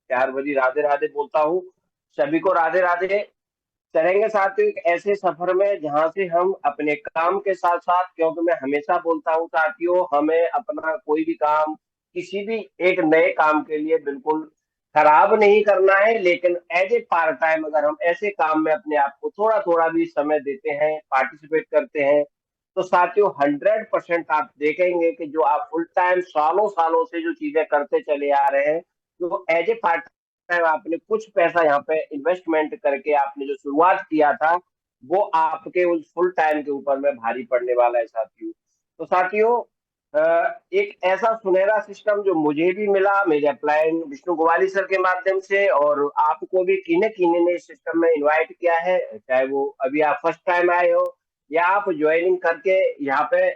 प्यार भरी राधे राधे बोलता हूँ। सभी को राधे राधे। चलेंगे साथियों एक ऐसे सफर में जहां से हम अपने काम के साथ साथ, क्योंकि मैं हमेशा बोलता हूँ साथियों, हमें अपना कोई भी काम किसी भी एक नए काम के लिए बिल्कुल खराब नहीं करना है, लेकिन एज ए पार्ट टाइम अगर हम ऐसे काम में अपने आप को थोड़ा थोड़ा भी समय देते हैं, पार्टिसिपेट करते हैं, तो साथियों 100% आप देखेंगे कि जो आप फुल टाइम सालों सालों से जो चीजें करते चले आ रहे हैं, जो एज ए पार्ट टाइम आपने कुछ पैसा यहाँ पे इन्वेस्टमेंट करके आपने जो शुरुआत किया था, वो आपके उस फुल टाइम के ऊपर में भारी पड़ने वाला है साथियों। तो साथियों एक ऐसा सुनहरा सिस्टम जो मुझे भी मिला मेरे अपलाइन विष्णु गोवाली सर के माध्यम से, और आपको भी किने किने ने इस सिस्टम में इनवाइट किया है, चाहे वो अभी आप फर्स्ट टाइम आए हो या आप ज्वाइनिंग करके यहाँ पे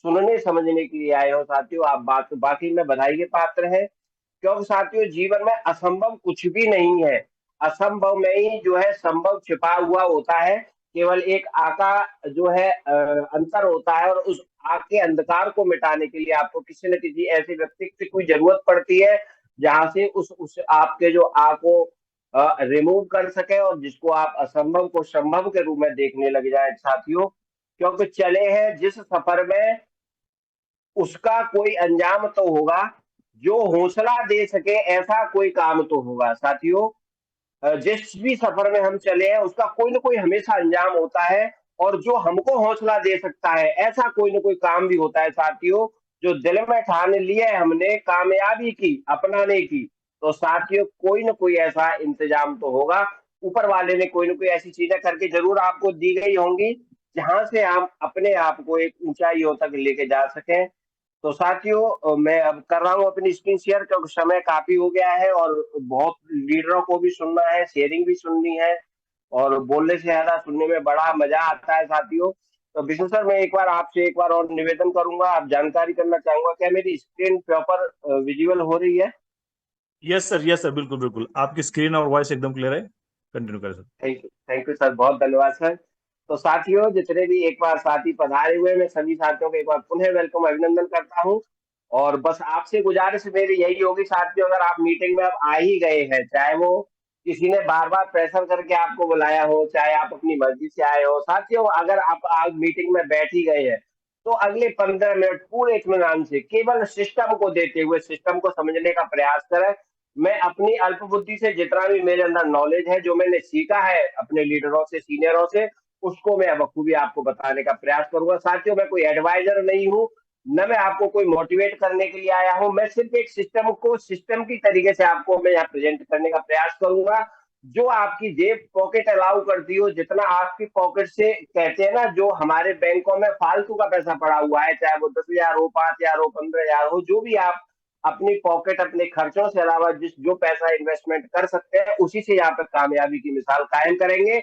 सुनने समझने के लिए आए हो साथियों, आप बात बाकी में बधाई के पात्र हैं। क्योंकि साथियों जीवन में असंभव कुछ भी नहीं है, असंभव में ही जो है संभव छिपा हुआ होता है। केवल एक आका जो है अंतर होता है, और उस आग के अंधकार को मिटाने के लिए आपको किसी न किसी ऐसे व्यक्ति की कोई जरूरत पड़ती है, जहां से उस आपके जो आग को रिमूव कर सके, और जिसको आप असंभव को संभव के रूप में देखने लग जाए साथियों। क्योंकि चले हैं जिस सफर में उसका कोई अंजाम तो होगा, जो हौसला दे सके ऐसा कोई काम तो होगा साथियों। जिस भी सफर में हम चले हैं उसका कोई ना कोई हमेशा अंजाम होता है, और जो हमको हौसला दे सकता है ऐसा कोई ना कोई काम भी होता है साथियों। जो दिल में ठान लिए हमने कामयाबी की अपनाने की, तो साथियों कोई ना कोई ऐसा इंतजाम तो होगा, ऊपर वाले ने कोई ना कोई ऐसी चीजें करके जरूर आपको दी गई होंगी, जहां से हम अपने आप को एक ऊंचाइयों तक लेके जा सकें। तो साथियों मैं अब कर रहा हूँ अपनी स्क्रीन शेयर, क्योंकि समय काफी हो गया है और बहुत लीडरों को भी सुनना है, शेयरिंग भी सुननी है, और बोलने से ज्यादा सुनने में बड़ा मजा आता है साथियों। तो विष्णु सर मैं एक बार आपसे एक बार और निवेदन करूंगा, आप जानकारी करना चाहूंगा, क्या मेरी स्क्रीन प्रॉपर विजुअल हो रही है? यस सर, बिल्कुल बिल्कुल, आपकी स्क्रीन और वॉइस एकदम क्लियर है। कंटिन्यू करें सर। थैंक यू सर, बहुत धन्यवाद सर। तो साथियों जितने भी एक बार साथी पधारे हुए हैं, मैं सभी साथियों को एक बार पुनः वेलकम अभिनंदन करता हूं। और बस आपसे गुजारिश मेरी यही होगी साथियों, अगर आप मीटिंग में अब आ ही गए हैं, चाहे वो किसी ने बार बार प्रेशर करके आपको बुलाया हो, चाहे आप अपनी मर्जी से आए हो, साथियों अगर आप आज मीटिंग में बैठ ही गए हैं, तो अगले 15 मिनट पूरे इत्मीनान से केवल सिस्टम को देते हुए सिस्टम को समझने का प्रयास करें। मैं अपनी अल्प बुद्धि से जितना भी मेरे अंदर नॉलेज है, जो मैंने सीखा है अपने लीडरों से सीनियरों से, उसको मैं बखूबी आपको बताने का प्रयास करूंगा साथियों। मैं कोई एडवाइजर नहीं हूँ, न मैं आपको कोई मोटिवेट करने के लिए आया हूँ, मैं सिर्फ एक सिस्टम को सिस्टम की तरीके से आपको मैं यहाँ प्रेजेंट करने का प्रयास करूंगा, जो आपकी जेब पॉकेट अलाउ करती हो, जितना आपकी पॉकेट से कहते हैं ना, जो हमारे बैंकों में फालतू का पैसा पड़ा हुआ है, चाहे वो 10,000 हो, 5,000 हो, 15,000 हो, जो भी आप अपनी पॉकेट अपने खर्चों से अलावा जिस जो पैसा इन्वेस्टमेंट कर सकते हैं, उसी से यहाँ पे कामयाबी की मिसाल कायम करेंगे।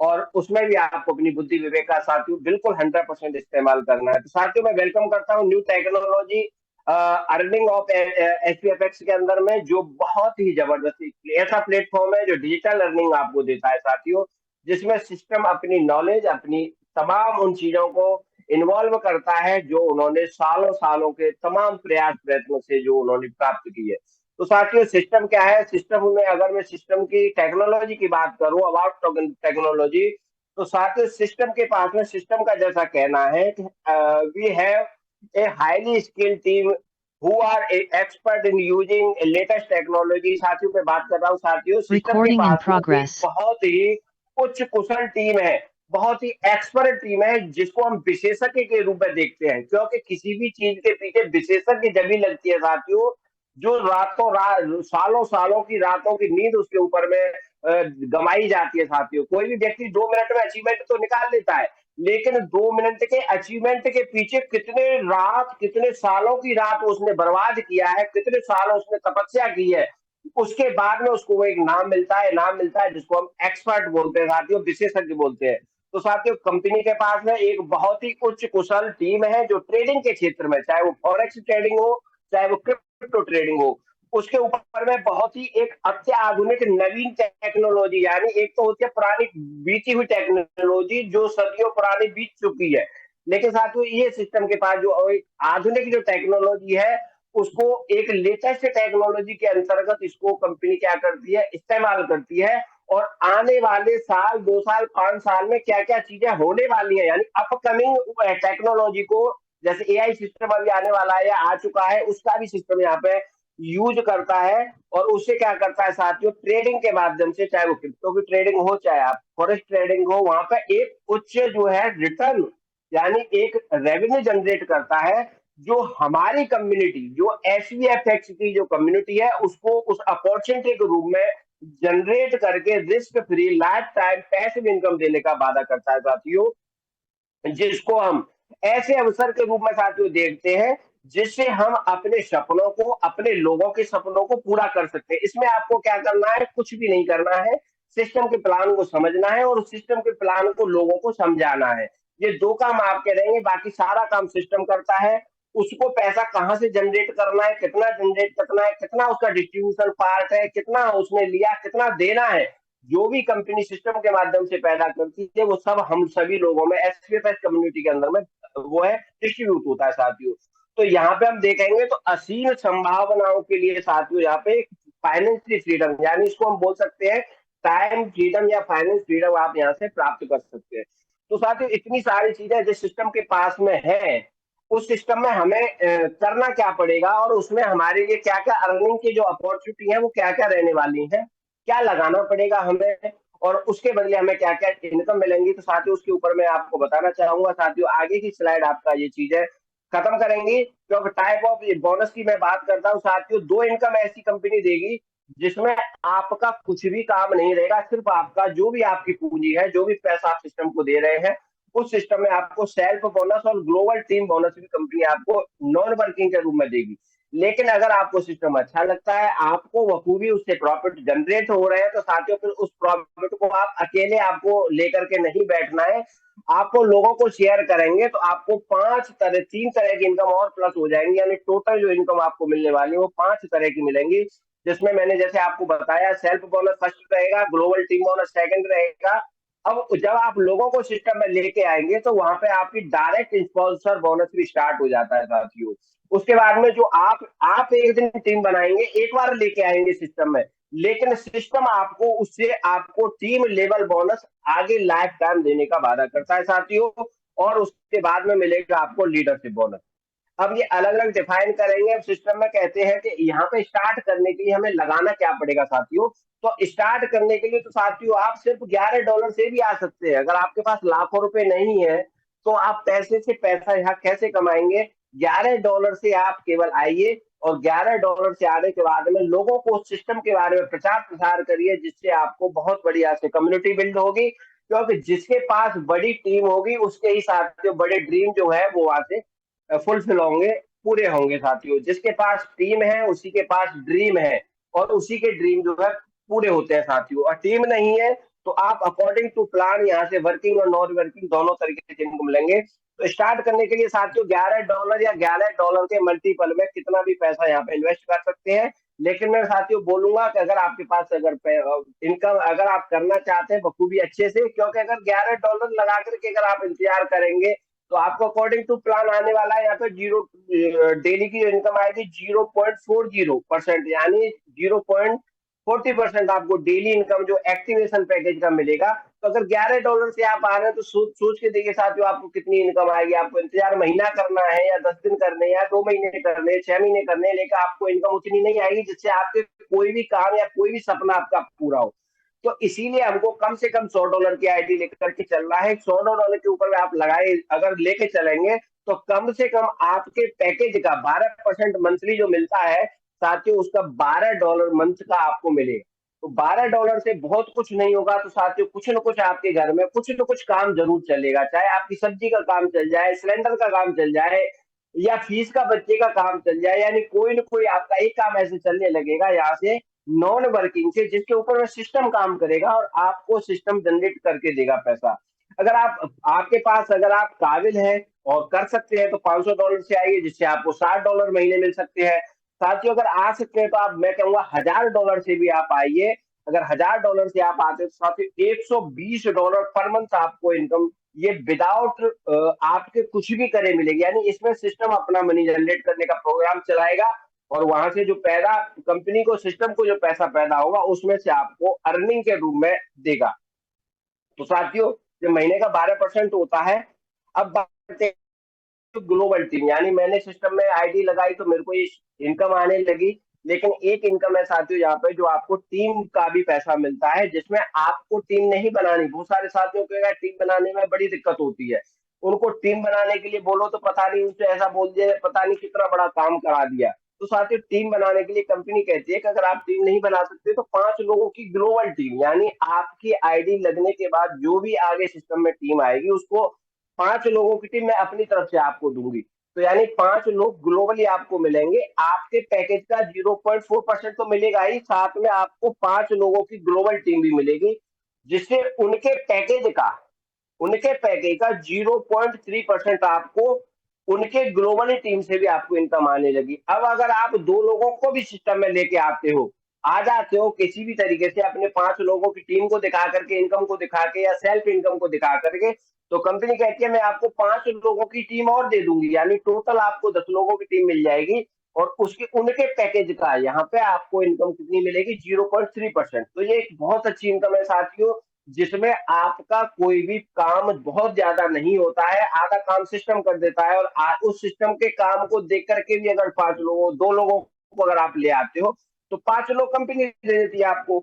और उसमें भी आपको अपनी बुद्धि विवेक का साथियों बिल्कुल 100% इस्तेमाल करना है। तो साथियों मैं वेलकम करता हूँ न्यू टेक्नोलॉजी अर्निंग ऑफ एचपीएफएक्स के अंदर में, जो बहुत ही जबरदस्त ऐसा प्लेटफॉर्म है जो डिजिटल अर्निंग आपको देता है साथियों, जिसमें सिस्टम अपनी नॉलेज अपनी तमाम उन चीजों को इन्वॉल्व करता है जो उन्होंने सालों सालों के तमाम प्रयास प्रयत्नों से जो उन्होंने प्राप्त की है। तो साथियों सिस्टम क्या है, सिस्टम में अगर मैं सिस्टम की टेक्नोलॉजी की बात करूं, अबाउट टेक्नोलॉजी, तो साथियों सिस्टम के पास में सिस्टम का जैसा कहना है कि we have a highly skilled team who are expert in using latest technology. साथियों पे बात कर रहा हूँ साथियों, सिस्टम के Recording in पास में एक progress. बहुत ही उच्च कुशल टीम है, बहुत ही एक्सपर्ट टीम है, जिसको हम विशेषज्ञ के रूप में देखते हैं, क्योंकि किसी भी चीज के पीछे विशेषज्ञ जब भी लगती है साथियों, जो रातों रात सालों सालों की रातों की नींद उसके ऊपर में गमाई जाती है साथियों। कोई भी व्यक्ति 2 मिनट में अचीवमेंट तो निकाल लेता है, लेकिन 2 मिनट के अचीवमेंट के पीछे कितने रात कितने सालों की रात उसने बर्बाद किया है, कितने साल उसने तपस्या की है, उसके बाद में उसको वो एक नाम मिलता है जिसको हम एक्सपर्ट बोलते हैं साथियों, विशेषज्ञ बोलते हैं। तो साथियों कंपनी के पास में एक बहुत ही उच्च कुशल टीम है, जो ट्रेडिंग के क्षेत्र में, चाहे वो फॉरेक्स ट्रेडिंग हो, चाहे वो क्रिप्टो ट्रेडिंग हो, उसके ऊपर में बहुत ही एक अत्याधुनिक नवीन टेक्नोलॉजी, यानी एक तो होती है पुरानी बीती हुई टेक्नोलॉजी जो सदियों पुरानी बीत चुकी है, लेकिन साथियों ये सिस्टम के पास जो एक आधुनिक जो टेक्नोलॉजी है, उसको एक लेटेस्ट टेक्नोलॉजी के अंतर्गत इसको कंपनी क्या करती है, इस्तेमाल करती है, और आने वाले साल 2 साल 5 साल में क्या क्या चीजें होने वाली है, यानी अपकमिंग टेक्नोलॉजी को, जैसे एआई सिस्टम अभी आने वाला है या आ चुका है, उसका भी सिस्टम यहाँ पे यूज करता है। और उससे क्या करता है साथियों, ट्रेडिंग के माध्यम से, चाहे वो क्रिप्टो की ट्रेडिंग हो चाहे आप फॉरेक्स ट्रेडिंग हो, वहां पे एक उच्च जो है रिटर्न, यानी एक रेवेन्यू जनरेट करता है, जो हमारी कम्युनिटी, जो एसवीएफएक्स की जो कम्युनिटी है, उसको उस अपॉर्चुनिटी के रूप में जनरेट करके risk free life time passive income देने का वादा करता है साथियों, जिसको हम ऐसे अवसर के रूप में साथियों देखते हैं, जिससे हम अपने सपनों को, अपने लोगों के सपनों को पूरा कर सकते हैं। इसमें आपको क्या करना है, कुछ भी नहीं करना है, सिस्टम के प्लान को समझना है और उस सिस्टम के प्लान को लोगों को समझाना है। ये दो काम आपके रहेंगे, बाकी सारा काम सिस्टम करता है। उसको पैसा कहां से जनरेट करना है, कितना जनरेट करना है, कितना उसका डिस्ट्रीब्यूशन पार्ट है, कितना उसने लिया, कितना देना है, जो भी कंपनी सिस्टम के माध्यम से पैदा करती है, वो सब हम सभी लोगों में एसपीएफएस कम्युनिटी के अंदर में वो है डिस्ट्रीब्यूट होता है साथियों। तो यहाँ पे हम देखेंगे तो असीम संभावनाओं के लिए साथियों यहाँ पे फाइनेंशियल फ्रीडम, यानी इसको हम बोल सकते हैं टाइम फ्रीडम या फाइनेंस फ्रीडम, आप यहाँ से प्राप्त कर सकते हैं। तो साथियों इतनी सारी चीजें जिस सिस्टम के पास में है, उस सिस्टम में हमें करना क्या पड़ेगा, और उसमें हमारे लिए क्या क्या अर्निंग की जो अपॉर्चुनिटी है वो क्या क्या रहने वाली है, क्या लगाना पड़ेगा हमें, और उसके बदले हमें क्या क्या इनकम मिलेंगी। तो साथियों उसके ऊपर मैं आपको बताना चाहूंगा साथियों, आगे की स्लाइड आपका ये चीजें खत्म करेंगी, क्योंकि टाइप ऑफ बोनस की मैं बात करता हूँ साथियों, दो इनकम ऐसी कंपनी देगी जिसमें आपका कुछ भी काम नहीं रहेगा, सिर्फ आपका जो भी आपकी पूंजी है, जो भी पैसा आप सिस्टम को दे रहे हैं, उस सिस्टम में आपको सेल्फ बोनस और ग्लोबल टीम बोनस भी कंपनी आपको नॉन वर्किंग के रूप में देगी। लेकिन अगर आपको सिस्टम अच्छा लगता है, आपको बखूबी उससे प्रॉफिट जनरेट हो रहे हैं, तो साथियों फिर उस प्रॉफिट को आप अकेले आपको लेकर के नहीं बैठना है, आपको लोगों को शेयर करेंगे, तो आपको 3 तरह की इनकम और प्लस हो जाएंगी, यानी टोटल जो इनकम आपको मिलने वाली है वो 5 तरह की मिलेंगी। जिसमें मैंने जैसे आपको बताया, सेल्फ बोनस फर्स्ट रहेगा, ग्लोबल टीम बोनस सेकंड रहेगा। अब जब आप लोगों को सिस्टम में लेके आएंगे, तो वहां पे आपकी डायरेक्ट स्पॉन्सर बोनस भी स्टार्ट हो जाता है साथियों। उसके बाद में जो आप एक दिन टीम बनाएंगे, एक बार लेके आएंगे सिस्टम में, लेकिन सिस्टम आपको उससे आपको टीम लेवल बोनस आगे लाइफ टाइम देने का वादा करता है साथियों, और उसके बाद में मिलेगा आपको लीडरशिप बोनस। अब ये अलग अलग डिफाइन करेंगे। अब सिस्टम में कहते हैं कि यहाँ पे स्टार्ट करने के लिए हमें लगाना क्या पड़ेगा साथियों, तो स्टार्ट करने के लिए तो साथियों आप सिर्फ $11 से भी आ सकते हैं। अगर आपके पास लाखों रुपए नहीं है, तो आप पैसे से पैसा यहाँ कैसे कमाएंगे, $11 से आप केवल आइए, और $11 से आने के बाद में लोगों को उस सिस्टम के बारे में प्रचार प्रसार करिए, जिससे आपको बहुत बड़ी यहाँ से कम्युनिटी बिल्ड होगी, क्योंकि जिसके पास बड़ी टीम होगी उसके ही साथ जो बड़े ड्रीम जो है वो वहां से फुलफिल होंगे, पूरे होंगे साथियों। जिसके पास टीम है उसी के पास ड्रीम है, और उसी के ड्रीम जो है पूरे होते हैं साथियों। और टीम नहीं है तो आप अकॉर्डिंग टू प्लान यहाँ से वर्किंग और नॉन वर्किंग दोनों तरीके से इनको मिलेंगे। तो स्टार्ट करने के लिए साथियों $11 या $11 के मल्टीपल में कितना भी पैसा यहाँ पे इन्वेस्ट कर सकते हैं। लेकिन मैं साथियों बोलूंगा कि अगर आपके पास अगर इनकम अगर आप करना चाहते हैं बखूबी अच्छे से, क्योंकि अगर $11 लगा करके अगर आप इंतजार करेंगे, तो आपको अकॉर्डिंग टू प्लान आने वाला है यहाँ पे जीरो डेली की इनकम आएगी 0.40%, यानी 0.40% आपको डेली इनकम जो एक्टिवेशन पैकेज का मिलेगा। तो अगर $11 से आप आ रहे हैं, तो सोच के देखिए साथियों आपको कितनी इनकम आएगी। आपको इंतजार महीना करना है या 10 दिन करने हैं या 2 महीने करने हैं, 6 महीने करने हैं, लेकिन आपको इनकम उतनी नहीं आएगी जिससे आपके कोई भी काम या कोई भी सपना आपका पूरा हो। तो इसीलिए हमको कम से कम $100 की आईडी लेकर के चलना है। $100 के ऊपर आप लगाए अगर लेके चलेंगे, तो कम से कम आपके पैकेज का 12% मंथली जो मिलता है साथियों, उसका $12 मंथ का आपको मिले। तो $12 से बहुत कुछ नहीं होगा, तो साथियों कुछ न कुछ आपके घर में कुछ न कुछ काम जरूर चलेगा, चाहे आपकी सब्जी का काम चल जाए, सिलेंडर का काम चल जाए, या फीस का बच्चे का काम चल जाए, यानी कोई न कोई आपका एक काम ऐसे चलने लगेगा यहाँ से नॉन वर्किंग से, जिसके ऊपर में सिस्टम काम करेगा और आपको सिस्टम जनरेट करके देगा पैसा। अगर आपके पास अगर आप काबिल हैं और कर सकते हैं, तो $500 से आइए, जिससे आपको $60 महीने मिल सकते हैं। साथियों अगर आ सकते हैं तो आप, मैं कहूंगा $1000 से भी आप आइए। अगर $1000 से आप आते हैं, तो साथियों $120 पर मंथ आपको इनकम, ये विदाउट आपके कुछ भी करे मिलेगी, यानी इसमें सिस्टम अपना मनी जनरेट करने का प्रोग्राम चलाएगा, और वहां से जो पैदा कंपनी को सिस्टम को जो पैसा पैदा होगा उसमें से आपको अर्निंग के रूप में देगा। तो साथियों जो महीने का 12% होता है। अब बात करते हैं ग्लोबल टीम, यानी मैंने सिस्टम में आईडी लगाई तो मेरे को ये इनकम आने लगी, लेकिन एक इनकम है साथियों यहाँ पे जो आपको टीम का भी पैसा मिलता है, जिसमें आपको टीम नहीं बनानी। बहुत सारे साथियों को टीम बनाने में बड़ी दिक्कत होती है, उनको टीम बनाने के लिए बोलो तो पता नहीं उनसे ऐसा बोल दिया, पता नहीं कितना बड़ा काम करा दिया। तो साथियों टीम बनाने के लिए कंपनी कहती है कि अगर आप टीम नहीं बना सकते तो 5 लोगों की ग्लोबल टीम, यानी आपकी आईडी लगने के बाद जो भी आगे सिस्टम में टीम आएगी उसको 5 लोगों की टीम मैं अपनी तरफ से आपको दूंगी। तो यानी 5 लोग ग्लोबली आपको मिलेंगे। आपके पैकेज का 0.4% तो मिलेगा ही, साथ में आपको 5 लोगों की ग्लोबल टीम भी मिलेगी, जिससे उनके पैकेज का 0.3% आपको उनके ग्लोबल टीम से भी आपको इनकम आने लगी। अब अगर आप 2 लोगों को भी सिस्टम में लेके आ जाते हो किसी भी तरीके से अपने 5 लोगों की टीम को दिखा करके, इनकम को दिखा के या सेल्फ इनकम को दिखा करके, तो कंपनी कहती है मैं आपको 5 लोगों की टीम और दे दूंगी, यानी टोटल आपको 10 लोगों की टीम मिल जाएगी। और उसके उनके पैकेज का यहाँ पे आपको इनकम कितनी मिलेगी? 0.3%। तो ये एक बहुत अच्छी इनकम है साथियों, जिसमें आपका कोई भी काम बहुत ज्यादा नहीं होता है, आधा काम सिस्टम कर देता है। और उस सिस्टम के काम को देख करके भी अगर 2 लोगों को अगर आप ले आते हो तो 5 लोग कंपनी दे देती है आपको।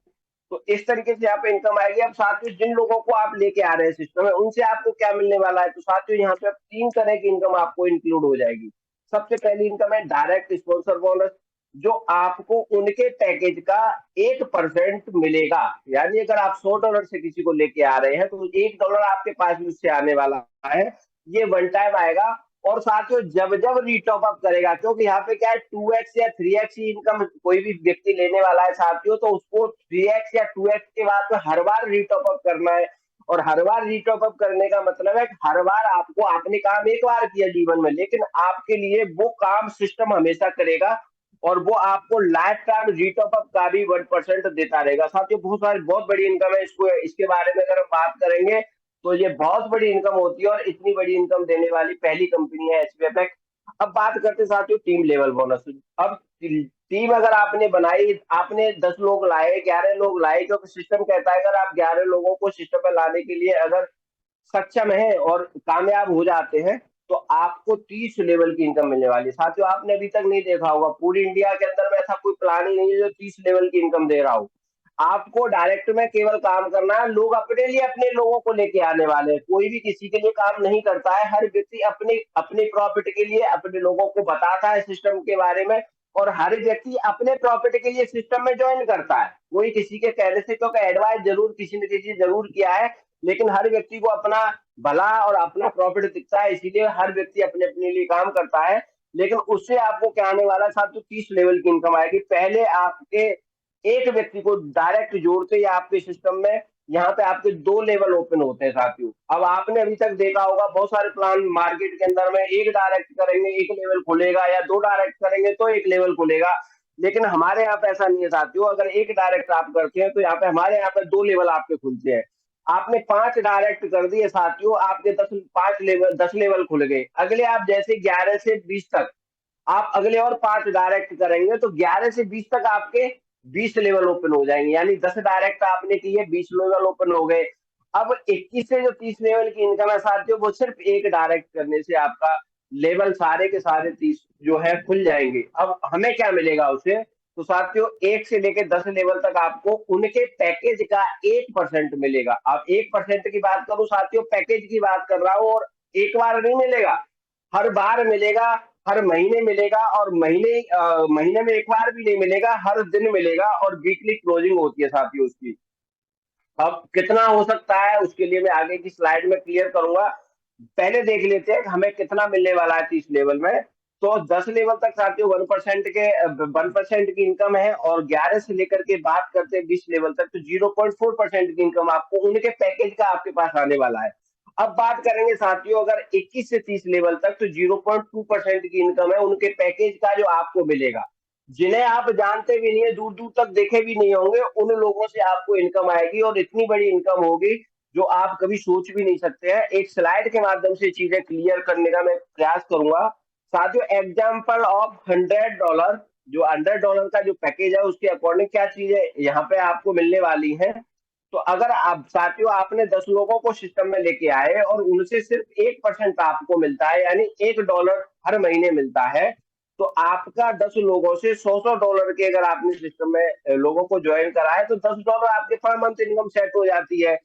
तो इस तरीके से यहाँ पे इनकम आएगी। अब साथियों जिन लोगों को आप लेके आ रहे हैं सिस्टम में, उनसे आपको क्या मिलने वाला है? तो साथियों यहाँ पे 3 तरह की इनकम आपको इंक्लूड हो जाएगी। सबसे पहली इनकम है डायरेक्ट स्पॉन्सर बोनस, जो आपको उनके पैकेज का 1% मिलेगा। यानी अगर आप $100 से किसी को लेके आ रहे हैं तो $1 आपके पास भी उससे आने वाला है, ये वन टाइम आएगा। और साथियों जब जब रीटॉप अप करेगा, क्योंकि यहाँ पे क्या है 2x या 3x ही इनकम कोई भी व्यक्ति लेने वाला है साथियों, तो उसको 3x या 2x के बाद में हर बार रीटॉप अप करना है। और हर बार रीटॉप अप करने का मतलब है कि हर बार आपको, आपने काम एक बार किया जीवन में, लेकिन आपके लिए वो काम सिस्टम हमेशा करेगा और वो आपको लाइफ टाइम रीटॉप अप का भी 1% देता रहेगा। साथियों बहुत बड़ी इनकम है। इसको इसके बारे में अगर हम बात करेंगे तो ये बहुत बड़ी इनकम होती है, और इतनी बड़ी इनकम देने वाली पहली कंपनी है एचपीएफ। अब बात करते हैं साथियों टीम लेवल बोनस। अब टीम अगर आपने बनाई, आपने 10 लोग लाए, 11 लोग लाए, क्योंकि सिस्टम कहता है अगर आप 11 लोगों को सिस्टम में लाने के लिए अगर सक्षम है और कामयाब हो जाते हैं तो आपको 30 लेवल की इनकम मिलने वाली है। साथियों आपने अभी तक नहीं देखा होगा, पूरी इंडिया के अंदर में ऐसा कोई प्लान ही नहीं है जो 30 लेवल की इनकम दे रहा हो। आपको डायरेक्ट में केवल काम करना है, लोग अपने लिए अपने लोगों को लेके आने वाले हैं, कोई भी किसी के लिए काम नहीं करता है। हर व्यक्ति अपने अपने प्रॉफिट के लिए अपने लोगों को बताता है सिस्टम के बारे में, और हर व्यक्ति अपने प्रॉफिट के लिए सिस्टम में ज्वाइन करता है, कोई किसी के कहने से, क्योंकि एडवाइस जरूर किसी ने किसी जरूर किया है, लेकिन हर व्यक्ति को अपना भला और अपना प्रॉफिट दिखता है, इसीलिए हर व्यक्ति अपने अपने लिए काम करता है। लेकिन उससे आपको क्या आने वाला है साथियों? 30 लेवल की इनकम आएगी। पहले आपके एक व्यक्ति को डायरेक्ट जोड़ते ही आपके सिस्टम में यहाँ पे आपके 2 लेवल ओपन होते हैं साथियों। अब आपने अभी तक देखा होगा बहुत सारे प्लान मार्केट के अंदर में, एक डायरेक्ट करेंगे एक लेवल खुलेगा, या 2 डायरेक्ट करेंगे तो एक लेवल खुलेगा। लेकिन हमारे यहाँ पे ऐसा नहीं है साथियों, अगर एक डायरेक्ट आप करते हैं तो यहाँ पे हमारे यहाँ पे 2 लेवल आपके खुलते हैं। आपने 5 डायरेक्ट कर दिए साथियों, आपके 10 लेवल खुल गए। अगले आप जैसे 11 से 20 तक आप अगले और 5 डायरेक्ट करेंगे तो 11 से 20 तक आपके 20 लेवल ओपन हो जाएंगे, यानी 10 डायरेक्ट आपने किए, 20 लेवल ओपन हो गए। अब 21 से जो 30 लेवल की इनकम है साथियों, वो सिर्फ एक डायरेक्ट करने से आपका लेवल सारे के सारे 30 जो है खुल जाएंगे। अब हमें क्या मिलेगा उसे? तो साथियों 1 से लेकर 10 लेवल तक आपको उनके पैकेज का 1% मिलेगा। अब 1% की बात करूं साथियों, पैकेज की बात कर रहा हूं, और एक बार नहीं मिलेगा, हर बार मिलेगा, हर महीने मिलेगा, और महीने में एक बार भी नहीं मिलेगा, हर दिन मिलेगा, और वीकली क्लोजिंग होती है साथियों उसकी। अब कितना हो सकता है उसके लिए मैं आगे की स्लाइड में क्लियर करूंगा। पहले देख लेते हैं हमें कितना मिलने वाला है 30 लेवल में। तो 10 लेवल तक साथियों 1% की इनकम है, और 11 से लेकर के बात करते हैं 20 लेवल तक तो 0.4% की इनकम आपको उनके पैकेज का आपके पास आने वाला है। अब बात करेंगे साथियों अगर 21 से 30 लेवल तक, तो 0.2% की इनकम है उनके पैकेज का जो आपको मिलेगा, जिन्हें आप जानते भी नहीं है, दूर दूर तक देखे भी नहीं होंगे, उन लोगों से आपको इनकम आएगी, और इतनी बड़ी इनकम होगी जो आप कभी सोच भी नहीं सकते हैं। एक स्लाइड के माध्यम से चीजें क्लियर करने का मैं प्रयास करूंगा साथियों। एग्जाम्पल ऑफ $100 जो $100 का जो पैकेज है उसके अकॉर्डिंग क्या चीजें यहाँ पे आपको मिलने वाली हैं। तो अगर आप साथियों आपने 10 लोगों को सिस्टम में लेके आए और उनसे सिर्फ 1% आपको मिलता है, यानी $1 हर महीने मिलता है, तो आपका 10 लोगों से $100 के अगर आपने सिस्टम में लोगों को ज्वाइन कराए तो $10 आपके पर मंथ इनकम सेट हो जाती है।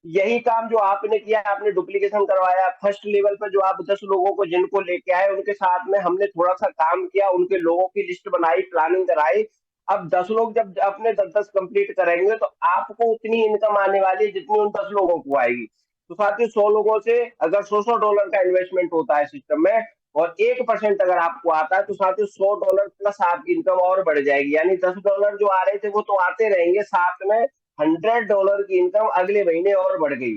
यही काम जो आपने किया, आपने डुप्लीकेशन करवाया फर्स्ट लेवल पर, जो आप 10 लोगों को जिनको लेके आए उनके साथ में हमने थोड़ा सा काम किया, उनके लोगों की लिस्ट बनाई, प्लानिंग कराई। अब 10 लोग जब अपने 10-10 कंप्लीट करेंगे तो आपको उतनी इनकम आने वाली है जितनी उन 10 लोगों को आएगी। तो साथ ही 100 लोगों से अगर $100 का इन्वेस्टमेंट होता है सिस्टम में और 1% अगर आपको आता है तो साथ ही $100 प्लस आपकी इनकम और बढ़ जाएगी, यानी $10 जो आ रहे थे वो तो आते रहेंगे, साथ में $100 की इनकम अगले महीने और बढ़ गई।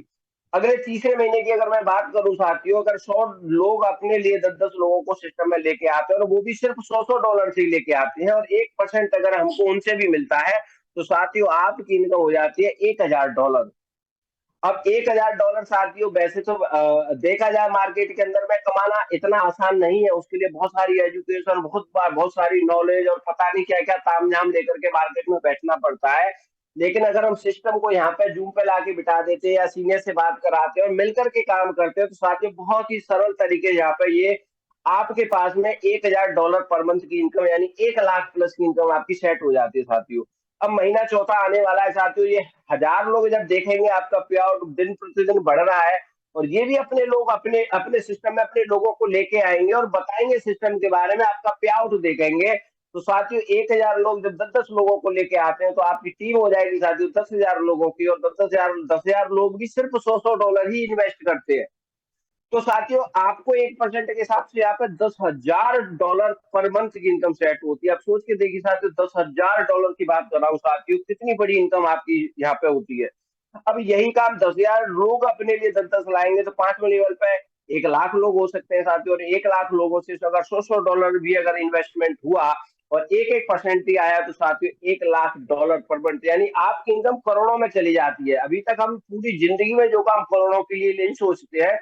अगले तीसरे महीने की अगर मैं बात करूं साथियों, अगर 100 लोग अपने लिए 10-10 लोगों को सिस्टम में लेके आते हैं और वो भी सिर्फ $100 से ही लेके आते हैं और 1% अगर हमको उनसे भी मिलता है तो साथियों आपकी इनकम हो जाती है $1000। अब $1000 साथियों वैसे तो देखा जाए मार्केट के अंदर में कमाना इतना आसान नहीं है, उसके लिए बहुत सारी एजुकेशन, बहुत सारी नॉलेज और पता नहीं क्या क्या तामझाम लेकर के मार्केट में बैठना पड़ता है। लेकिन अगर हम सिस्टम को यहाँ पे जूम पे लाके बिठा देते हैं या सीनियर से बात कराते हैं और मिलकर के काम करते हैं तो साथियों बहुत ही सरल तरीके यहाँ पे ये आपके पास में $1000 पर मंथ की इनकम यानी 1 लाख प्लस की इनकम आपकी सेट हो जाती है साथियों। अब महीना चौथा आने वाला है साथियों, ये 1000 लोग जब देखेंगे आपका पे आउट दिन प्रतिदिन बढ़ रहा है और ये भी अपने लोग अपने अपने सिस्टम में अपने लोगों को लेके आएंगे और बताएंगे सिस्टम के बारे में, आपका पे आउट देखेंगे। तो साथियों 1000 लोग जब 10-10 लोगों को लेके आते हैं तो आपकी टीम हो जाएगी साथियों 10,000 लोगों की, और 10,000 लोग भी सिर्फ $100 ही इन्वेस्ट करते हैं। तो साथियों आपको 1% के हिसाब से यहाँ पे $10,000 पर मंथ की इनकम सेट होती है। आप सोच के देखिए साथियों, $10,000 की बात कर रहा हूँ साथियों, कितनी बड़ी इनकम आपकी यहाँ पे होती है। अब यही काम 10,000 लोग अपने लिए 10-10 लाएंगे तो 5वें लेवल पे 1 लाख लोग हो सकते हैं साथियों, और 1 लाख लोगों से अगर $100 भी अगर इन्वेस्टमेंट हुआ और 1-1% ही आया तो साथियों $1 लाख पर मंथ, यानी आपकी इनकम करोड़ों में चली जाती है। अभी तक हम पूरी जिंदगी में जो काम करोड़ों के लिए नहीं सोचते हैं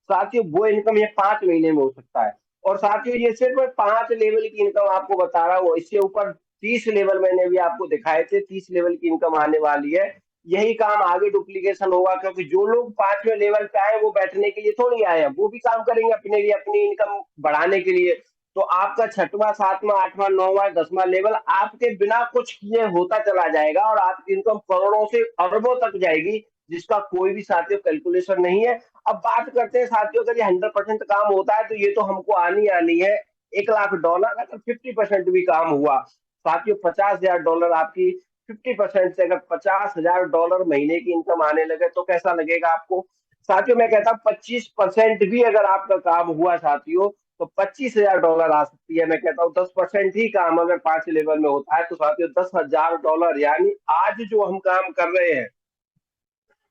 साथियों, वो इनकम ये 5 महीने में हो सकता है। और साथियों ये सिर्फ 5 लेवल की इनकम आपको बता रहा हूँ, इससे ऊपर 30 लेवल मैंने भी आपको दिखाए थे, 30 लेवल की इनकम आने वाली है। यही काम आगे डुप्लीकेशन होगा, क्योंकि जो लोग 5वें लेवल पे आए वो बैठने के लिए थोड़ी आए हैं, वो भी काम करेंगे अपने लिए, अपनी इनकम बढ़ाने के लिए। तो आपका 6वां 7वां 8वां 9वां 10वां लेवल आपके बिना कुछ किए होता चला जाएगा और आपकी इनकम करोड़ों से अरबों तक जाएगी, जिसका कोई भी साथियों कैलकुलेशन नहीं है। अब बात करते हैं साथियों, अगर ये 100% काम होता है तो ये तो हमको आनी आनी है $1 लाख। अगर 50% भी काम हुआ साथियों, $50,000 आपकी 50% से अगर $50,000 महीने की इनकम आने लगे तो कैसा लगेगा आपको साथियों। मैं कहता हूँ 25% भी अगर आपका काम हुआ साथियों तो $25,000 आ सकती है। मैं कहता हूँ 10% ही काम अगर 5 लेवल में होता है तो साथियों $10,000, यानी आज जो हम काम कर रहे हैं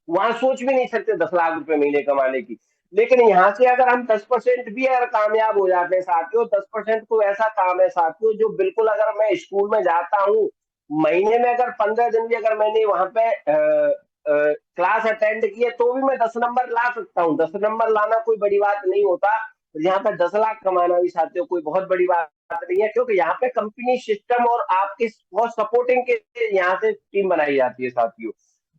वहां सोच भी नहीं सकते 10 लाख रुपए महीने कमाने की। लेकिन यहाँ से अगर हम 10% भी अगर कामयाब हो जाते हैं साथियों, 10% तो ऐसा काम है साथियों जो बिल्कुल, अगर मैं स्कूल में जाता हूँ महीने में अगर 15 दिन भी अगर मैंने वहां पे क्लास अटेंड किए तो भी मैं 10 नंबर ला सकता हूँ। 10 नंबर लाना कोई बड़ी बात नहीं होता। यहाँ पे 10 लाख कमाना भी साथियों कोई बहुत बड़ी बात नहीं है, क्योंकि यहाँ पे कंपनी सिस्टम और आपके बहुत सपोर्टिंग के यहाँ से टीम बनाई जाती है साथियों।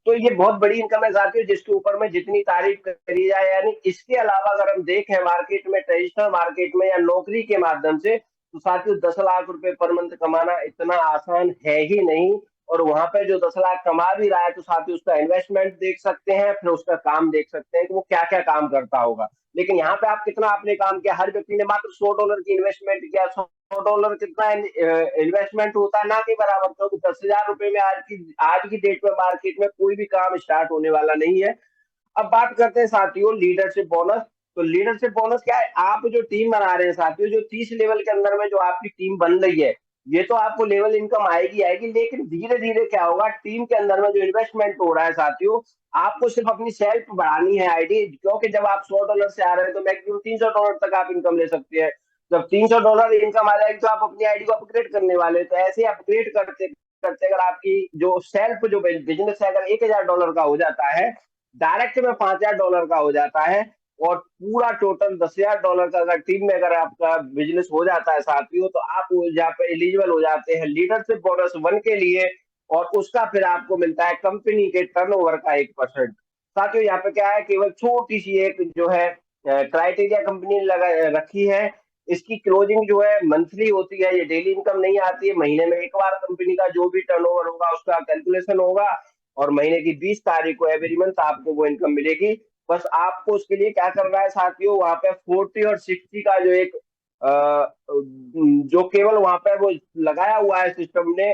तो ये बहुत बड़ी इनकम है साथियों, जिसके ऊपर में जितनी तारीफ करी जाए, यानी इसके अलावा अगर हम देखें मार्केट में, ट्रेडिशनल मार्केट में या नौकरी के माध्यम से, तो साथियों 10 लाख रुपए पर मंथ कमाना इतना आसान है ही नहीं। और वहां पे जो 10 लाख कमा भी रहा है तो साथियों उसका इन्वेस्टमेंट देख सकते हैं, फिर उसका काम देख सकते हैं कि वो क्या क्या काम करता होगा। लेकिन यहाँ पे आप कितना आपने काम किया, हर व्यक्ति ने मात्र $100 की इन्वेस्टमेंट किया। $100 कितना इन्वेस्टमेंट होता है ना के बराबर, क्योंकि $10,000 में आज की डेट में मार्केट में कोई भी काम स्टार्ट होने वाला नहीं है। अब बात करते हैं साथियों लीडरशिप बोनस। तो लीडरशिप बोनस क्या है, आप जो टीम बना रहे हैं साथियों, जो 30 लेवल के अंदर में जो आपकी टीम बन रही है, ये तो आपको लेवल इनकम आएगी आएगी, लेकिन धीरे धीरे क्या होगा, टीम के अंदर में जो इन्वेस्टमेंट हो रहा है साथियों, आपको सिर्फ अपनी सेल्फ बढ़ानी है आईडी, क्योंकि जब आप $100 से आ रहे हैं तो मैक्सिमम $300 तक आप इनकम ले सकते हैं। जब $300 इनकम आ जाएगी तो आप अपनी आईडी को अपग्रेड करने वाले हैं। तो ऐसे अपग्रेड करते करते अगर आपकी जो सेल्फ जो बिजनेस है अगर $1,000 का हो जाता है, डायरेक्ट में $5,000 का हो जाता है, और पूरा टोटल $10,000 का अगर टीम में अगर आपका बिजनेस हो जाता है साथियों, तो आप यहाँ पे एलिजिबल हो जाते हैं लीडरशिप बोनस 1 के लिए। और उसका फिर आपको मिलता है कंपनी के टर्नओवर का 1%। साथियों यहाँ पे क्या है, केवल छोटी सी एक जो है क्राइटेरिया कंपनी ने लगा रखी है। इसकी क्लोजिंग जो है मंथली होती है, ये डेली इनकम नहीं आती है। महीने में एक बार कंपनी का जो भी टर्नओवर होगा उसका कैलकुलेशन होगा, और महीने की 20 तारीख को एवरी मंथ आपको वो इनकम मिलेगी। बस आपको उसके लिए क्या करना है साथियों, वहां पे 40 और 60 का जो एक जो केवल वहां पे वो लगाया हुआ है सिस्टम ने,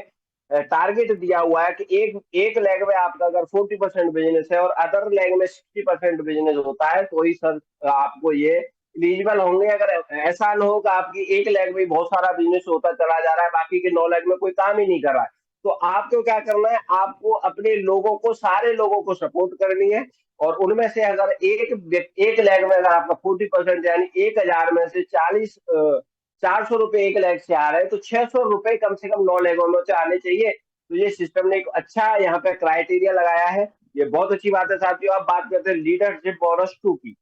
टारगेट दिया हुआ है कि एक एक लेग में आपका अगर 40% बिजनेस है और अदर लेग में 60% बिजनेस होता है, तो ही सर आपको ये एलिजिबल होंगे। अगर ऐसा न हो कि आपकी एक लेग में बहुत सारा बिजनेस होता चला जा रहा है, बाकी के 9 लेग में कोई काम ही नहीं कर रहा है, तो आपको क्या करना है, आपको अपने लोगों को, सारे लोगों को सपोर्ट करनी है। और उनमें से अगर एक लेग में अगर आपका 40% यानी 1,000 में से 400 रुपए एक लेग से आ रहे हैं, तो 600 रुपए कम से कम 9 लेगों में से आने चाहिए। तो ये सिस्टम ने एक अच्छा यहाँ पे क्राइटेरिया लगाया है, ये बहुत अच्छी बात है साथियों। अब बात करते हैं लीडरशिप बोनस 2 की।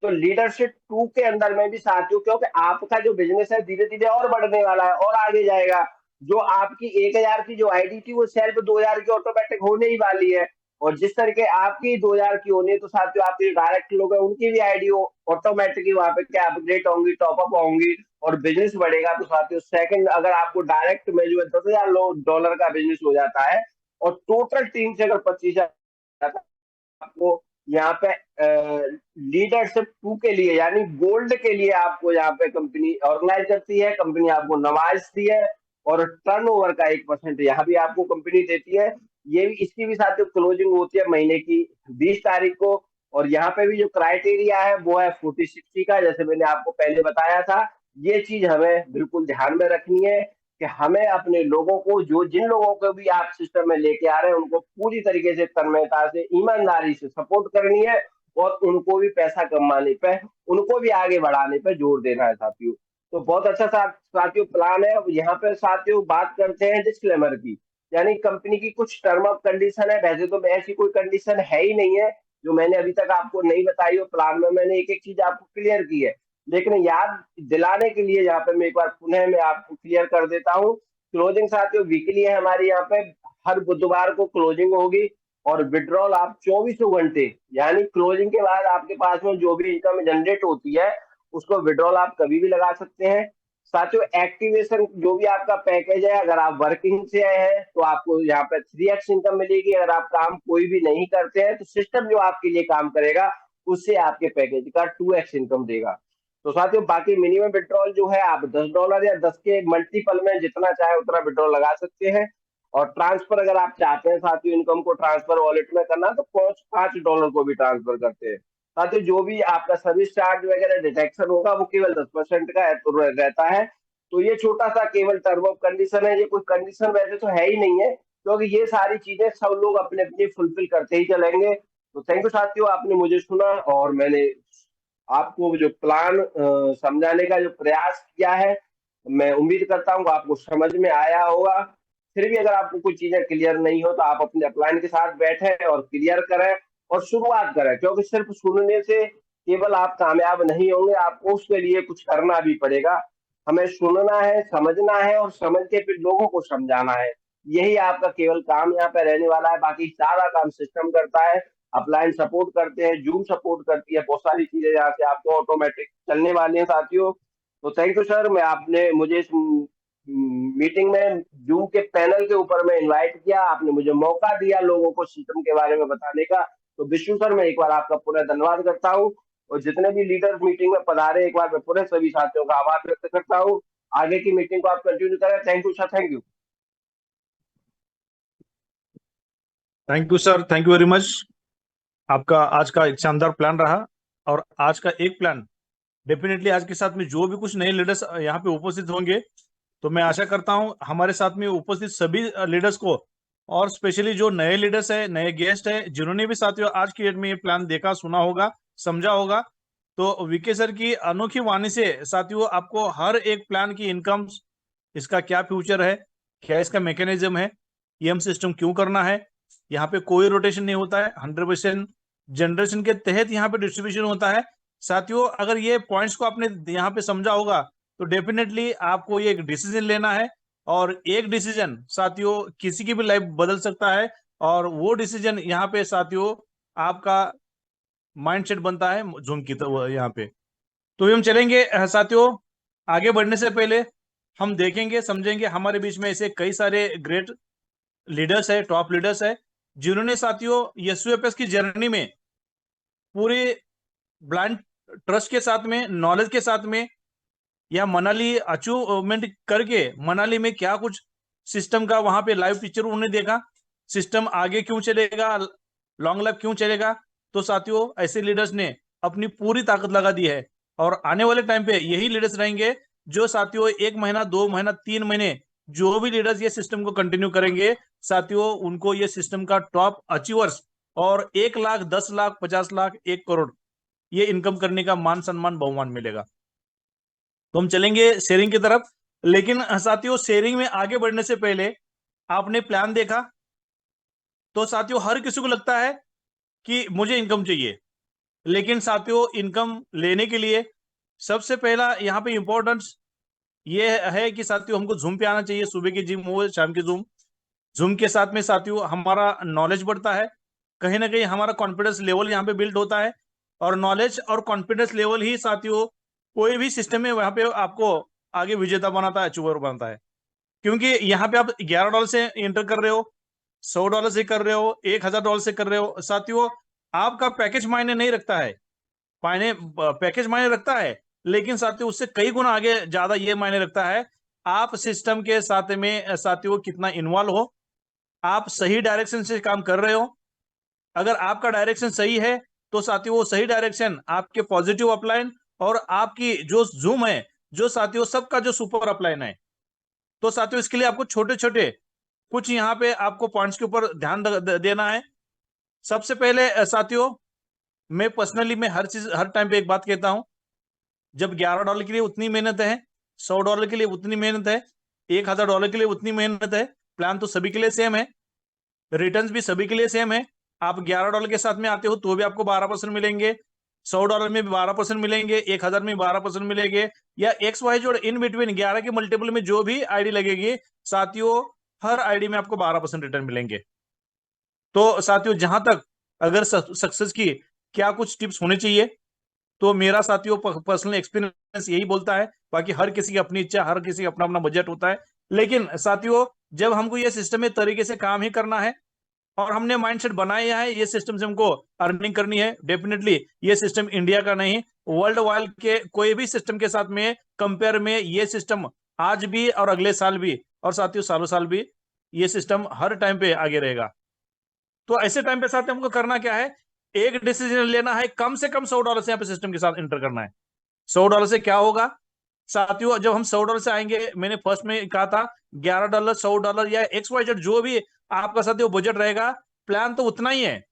तो लीडरशिप 2 के अंदर में भी साथियों, क्योंकि आपका जो बिजनेस है धीरे धीरे और बढ़ने वाला है और आगे जाएगा, जो आपकी 1,000 की जो आईडी थी वो सेल्फ 2,000 की ऑटोमेटिक होने ही वाली है। और जिस तरीके आपकी 2,000 की होनी है, तो साथियों आपके डायरेक्ट लोग हैं उनकी भी आईडी ऑटोमेटिकली वहां पे क्या अपडेट होंगी, टॉपअप होंगी, और बिजनेस बढ़ेगा। तो साथियों सेकंड, अगर आपको डायरेक्ट में जो है $10,000 का बिजनेस हो जाता है, और टोटल टीम से अगर 25,000 आपको यहाँ पे लीडरशिप 2 के लिए यानी गोल्ड के लिए आपको यहाँ पे कंपनी ऑर्गेनाइज करती है, कंपनी आपको नवाजती है, और टर्नओवर का 1% यहाँ भी आपको कंपनी देती है। ये भी, इसकी भी साथ क्लोजिंग होती है महीने की 20 तारीख को। और यहाँ पे भी जो क्राइटेरिया है वो है 40-60 का, जैसे मैंने आपको पहले बताया था। ये चीज हमें बिल्कुल ध्यान में रखनी है कि हमें अपने लोगों को, जो जिन लोगों को भी आप सिस्टम में लेके आ रहे हैं, उनको पूरी तरीके से तन्मयता से, ईमानदारी से सपोर्ट करनी है, और उनको भी पैसा कमाने पे, उनको भी आगे बढ़ाने पे जोर देना है साथियों। तो बहुत अच्छा साथियों प्लान है। अब यहाँ पे साथियों बात करते हैं डिस्क्लेमर की, यानी कंपनी की कुछ टर्म ऑफ कंडीशन है। वैसे तो ऐसी कोई कंडीशन है ही नहीं है जो मैंने अभी तक आपको नहीं बताई हो। प्लान में मैंने एक एक चीज आपको क्लियर की है, लेकिन याद दिलाने के लिए यहाँ पे मैं एक बार पुनः मैं आपको क्लियर कर देता हूँ। क्लोजिंग साथियों वीकली है हमारी यहाँ पे, हर बुधवार को क्लोजिंग होगी। और विड्रॉल आप 24 घंटे, यानी क्लोजिंग के बाद आपके पास में जो भी इनकम जनरेट होती है, उसको विड्रॉल आप कभी भी लगा सकते हैं। साथियों एक्टिवेशन जो भी आपका पैकेज है, अगर आप वर्किंग से आए हैं तो आपको यहाँ पे 3x इनकम मिलेगी। अगर आप काम कोई भी नहीं करते हैं, तो सिस्टम जो आपके लिए काम करेगा उससे आपके पैकेज का 2x इनकम देगा। तो साथियों बाकी मिनिमम विड्रॉल जो है, आप $10 या 10 के मल्टीपल में जितना चाहे उतना विड्रॉल लगा सकते हैं। और ट्रांसफर अगर आप चाहते हैं साथियों इनकम को ट्रांसफर वॉलेट में करना, तो $5 को भी ट्रांसफर करते हैं। साथियों जो भी आपका सर्विस चार्ज वगैरह डिटेक्शन होगा वो केवल 10% का रहता है। तो ये छोटा सा केवल टर्म ऑफ कंडीशन है, ये कोई कंडीशन वैसे तो है ही नहीं है, क्योंकि ये सारी चीजें सब लोग अपने अपने फुलफिल करते ही चलेंगे। तो थैंक यू साथियों, आपने मुझे सुना, और मैंने आपको जो प्लान समझाने का जो प्रयास किया है, मैं उम्मीद करता हूँ आपको समझ में आया होगा। फिर भी अगर आपको कुछ चीजें क्लियर नहीं हो, तो आप अपने अपलाइन के साथ बैठे और क्लियर करें और शुरुआत करें, क्योंकि सिर्फ सुनने से केवल आप कामयाब नहीं होंगे, आपको उसके लिए कुछ करना भी पड़ेगा। हमें सुनना है, समझना है, और समझ के फिर लोगों को समझाना है। यही आपका केवल काम यहाँ पे रहने वाला है। बाकी सारा काम सिस्टम करता है, अपलाइन सपोर्ट करते हैं, जूम सपोर्ट करती है, बहुत सारी चीजें यहाँ से आपको ऑटोमेटिक चलने वाली हैं साथियों। तो थैंक यू सर, मैं आपने मुझे इस मीटिंग में जूम के पैनल के ऊपर में इनवाइट किया, आपने मुझे मौका दिया लोगों को सिस्टम के बारे में बताने का। तो विष्णु सर मैं एक बार आपका पूरा धन्यवाद करता हूँ, और जितने भी लीडर्स मीटिंग में पधारे एक बार मैं पूरे सभी साथियों का आभार व्यक्त करता हूँ। आगे की मीटिंग को आप कंटिन्यू करें। Thank you sir, thank you. Thank you sir, thank you very much. आपका आज का एक शानदार प्लान रहा, और आज का एक प्लान डेफिनेटली आज के साथ में जो भी कुछ नए लीडर्स यहाँ पे उपस्थित होंगे, तो मैं आशा करता हूँ हमारे साथ में उपस्थित सभी लीडर्स को, और स्पेशली जो नए लीडर्स है, नए गेस्ट है, जिन्होंने भी साथियों आज की डेट में ये प्लान देखा, सुना होगा, समझा होगा, तो वीके सर की अनोखी वाणी से साथियों आपको हर एक प्लान की इनकम, इसका क्या फ्यूचर है, क्या इसका मैकेनिज्म है, ये हम सिस्टम क्यों करना है, यहाँ पे कोई रोटेशन नहीं होता है, 100% जनरेशन के तहत यहाँ पे डिस्ट्रीब्यूशन होता है। साथियों अगर ये पॉइंट्स को आपने यहाँ पे समझा होगा तो डेफिनेटली आपको ये एक डिसीजन लेना है, और एक डिसीजन साथियों किसी की भी लाइफ बदल सकता है। और वो डिसीजन यहाँ पे साथियों आपका माइंडसेट बनता है जूम की तो यहाँ पे। तो हम चलेंगे साथियों, आगे बढ़ने से पहले हम देखेंगे समझेंगे हमारे बीच में ऐसे कई सारे ग्रेट लीडर्स है, टॉप लीडर्स है, जिन्होंने साथियों यीशु की जर्नी में पूरे ब्लाइंड ट्रस्ट के साथ में, नॉलेज के साथ में, या मनाली अचीवमेंट करके मनाली में क्या कुछ सिस्टम का वहां पे लाइव पिक्चर उन्होंने देखा, सिस्टम आगे क्यों चलेगा, लॉन्ग लाइफ क्यों चलेगा। तो साथियों ऐसे लीडर्स ने अपनी पूरी ताकत लगा दी है, और आने वाले टाइम पे यही लीडर्स रहेंगे जो साथियों 1 महीना 2 महीना 3 महीने जो भी लीडर्स ये सिस्टम को कंटिन्यू करेंगे साथियों, उनको ये सिस्टम का टॉप अचीवर्स और 1 लाख 10 लाख 50 लाख 1 करोड़ ये इनकम करने का मान सम्मान बहुमान मिलेगा। तो हम चलेंगे शेयरिंग की तरफ। लेकिन साथियों शेयरिंग में आगे बढ़ने से पहले आपने प्लान देखा, तो साथियों हर किसी को लगता है कि मुझे इनकम चाहिए, लेकिन साथियों इनकम लेने के लिए सबसे पहला यहाँ पे इंपॉर्टेंस ये है कि साथियों हमको जूम पे आना चाहिए। सुबह की जिम हो शाम की जूम, जूम के साथ में साथियों हमारा नॉलेज बढ़ता है, कहीं ना कहीं हमारा कॉन्फिडेंस लेवल यहाँ पे बिल्ड होता है, और नॉलेज और कॉन्फिडेंस लेवल ही साथियों कोई भी सिस्टम में वहां पे आपको आगे विजेता बनाता है, अचीवर बनाता है। क्योंकि यहाँ पे आप $11 से एंटर कर रहे हो, $100 से कर रहे हो, $1000 से कर रहे हो साथियों, आपका पैकेज मायने नहीं रखता है, मायने पैकेज मायने रखता है, लेकिन साथियों उससे कई गुना आगे ज्यादा ये मायने रखता है आप सिस्टम के साथ में साथियों कितना इन्वॉल्व हो, आप सही डायरेक्शन से काम कर रहे हो। अगर आपका डायरेक्शन सही है तो साथियों वो सही डायरेक्शन आपके पॉजिटिव अपलाइन और आपकी जो जूम है, जो साथियों सबका जो सुपर अपलाइन है। तो साथियों इसके लिए आपको छोटे छोटे कुछ यहाँ पे आपको पॉइंट्स के ऊपर ध्यान देना है। सबसे पहले साथियों मैं पर्सनली मैं हर चीज हर टाइम पे एक बात कहता हूं, जब $11 के लिए उतनी मेहनत है, $100 के लिए उतनी मेहनत है, $1000 के लिए उतनी मेहनत है, प्लान तो सभी के लिए सेम है, रिटर्न्स भी सभी के लिए सेम है। आप $11 के साथ में आते हो तो भी आपको 12% मिलेंगे, $100 में भी 12% मिलेंगे, 1000 में 12% मिलेंगे, या XYZ इन बिटवीन 11 के मल्टीपल में जो भी आईडी लगेगी साथियों हर आईडी में आपको 12% रिटर्न मिलेंगे। तो साथियों जहां तक अगर सक्सेस की क्या कुछ टिप्स होने चाहिए, तो मेरा साथियों पर्सनल एक्सपीरियंस यही बोलता है, बाकी हर किसी की अपनी इच्छा, हर किसी का अपना अपना बजट होता है। लेकिन साथियों जब हमको ये सिस्टम तरीके से काम ही करना है और हमने माइंडसेट बनाया है ये सिस्टम से हमको अर्निंग करनी है, डेफिनेटली ये सिस्टम इंडिया का नहीं वर्ल्ड वाइड के कोई भी सिस्टम के साथ में कंपेयर में ये सिस्टम आज भी और अगले साल भी और साथियों सालों साल भी ये सिस्टम हर टाइम पे आगे रहेगा। तो ऐसे टाइम पे साथ हमको करना क्या है, एक डिसीजन लेना है, कम से कम $100 से यहाँ पे सिस्टम के साथ एंटर करना है। $100 से क्या होगा साथियों, जब हम $100 से आएंगे, मैंने फर्स्ट में कहा था $11 $100 या XYZ जो भी आपका साथियों बजट रहेगा, प्लान तो उतना ही है।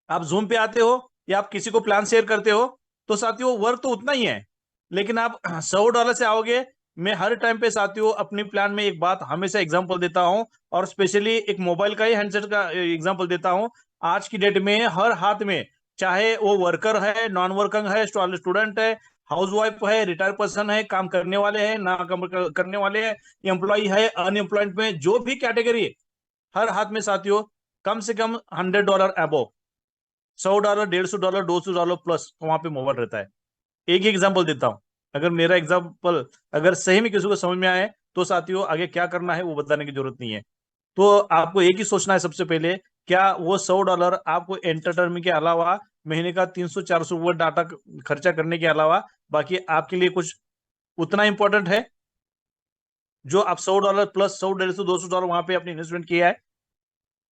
आप जूम पे आते हो या आप किसी को प्लान शेयर करते हो तो साथियों वर्क तो उतना ही है, लेकिन आप $100 से आओगे। मैं हर टाइम पे साथियों अपनी प्लान में एक बात हमेशा एग्जांपल देता हूं, और स्पेशली एक मोबाइल का ही हैंडसेट का एग्जांपल देता हूं। आज की डेट में हर हाथ में, चाहे वो वर्कर है, नॉन वर्किंग है, स्टूडेंट है, हाउस वाइफ है, रिटायर पर्सन है, काम करने वाले हैं, ना काम करने वाले हैं, एम्प्लॉय है, अनएम्प्लॉयड में जो भी कैटेगरी, हर हाथ में साथियों कम से कम $100 अबो, $100 $150 $200 प्लस वहां पे मोबाइल रहता है। एक ही एग्जांपल देता हूं, अगर मेरा एग्जांपल अगर सही में किसी को समझ में आए तो साथियों आगे क्या करना है वो बताने की जरूरत नहीं है। तो आपको एक ही सोचना है सबसे पहले, क्या वो $100 आपको एंटरटेनमेंट के अलावा महीने का 300 400 डाटा खर्चा करने के अलावा बाकी आपके लिए कुछ उतना इंपॉर्टेंट है जो आप $100 प्लस 100 150 $200 वहां पे अपनी इन्वेस्टमेंट किया है।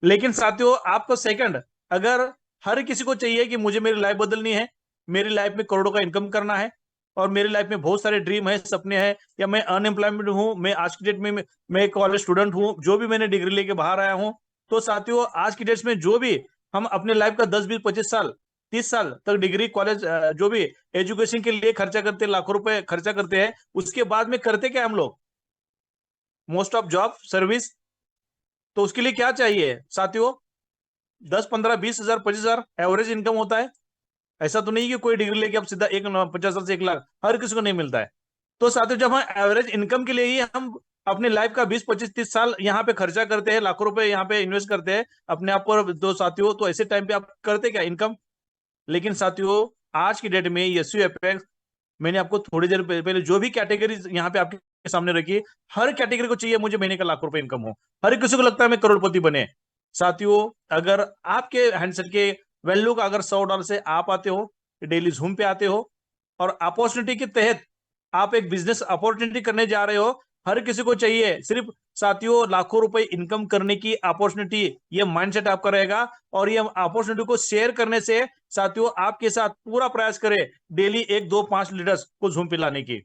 लेकिन साथियों आपको सेकंड, अगर हर किसी को चाहिए कि मुझे मेरी लाइफ बदलनी है, मेरी लाइफ में करोड़ों का इनकम करना है, और मेरी लाइफ में बहुत सारे ड्रीम है, सपने हैं, या मैं अनएम्प्लॉयमेंट हूं, मैं आज की डेट में मैं कॉलेज स्टूडेंट हूं, जो भी मैंने डिग्री लेके बाहर आया हूं। तो साथियों आज की डेट में जो भी हम अपने लाइफ का 10 20 25 साल 30 साल तक डिग्री कॉलेज जो भी एजुकेशन के लिए खर्चा करते हैं, लाखों रुपए खर्चा करते हैं, उसके बाद में करते क्या हम लोग, मोस्ट ऑफ जॉब सर्विस। तो उसके लिए क्या चाहिए साथियों, 10 15 20 हजार 25 हजार एवरेज इनकम होता है। ऐसा तो नहीं कि कोई डिग्री लेके आप सीधा 50,000 से 1 लाख, हर किसी को नहीं मिलता है। तो साथियों जब हम एवरेज इनकम के लिए ही हम अपनी लाइफ का 20, 25, 30 साल यहाँ पे खर्चा करते हैं, लाखों रुपए यहाँ पे इन्वेस्ट करते हैं अपने आप पर, तो साथियों तो ऐसे टाइम पे आप करते क्या इनकम? लेकिन साथियों आज की डेट में एसयू एपेक्स, मैंने आपको थोड़ी देर पहले जो भी कैटेगरी यहाँ पे आपके सामने रखी, हर कैटेगरी को चाहिए मुझे महीने का लाख रुपए इनकम हो, हर किसी को लगता है मैं करोड़पति बने। साथियों अगर आपके हैंडसेट के वैल्यू का अगर $100 से आप आते हो, डेली जूम पे आते हो, और अपॉर्चुनिटी के तहत आप एक बिजनेस अपॉर्चुनिटी करने जा रहे हो, हर किसी को चाहिए सिर्फ साथियों लाखों रुपए इनकम करने की अपॉर्चुनिटी, ये माइंडसेट आपका रहेगा। और ये अपॉर्चुनिटी को शेयर करने से साथियों आपके साथ पूरा प्रयास करें डेली 1, 2, 5 लीडर्स को झूम पिलाने की,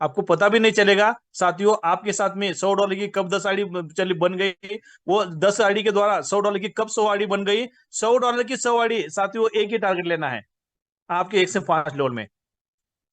आपको पता भी नहीं चलेगा साथियों आपके साथ में $100 की कब 10 आईडी चली बन गई, वो 10 आईडी के द्वारा $100 की कब 100 आईडी बन गई। $100 की 100 आईडी साथियों एक ही टारगेट लेना है आपके 1 से 5 लेवल में।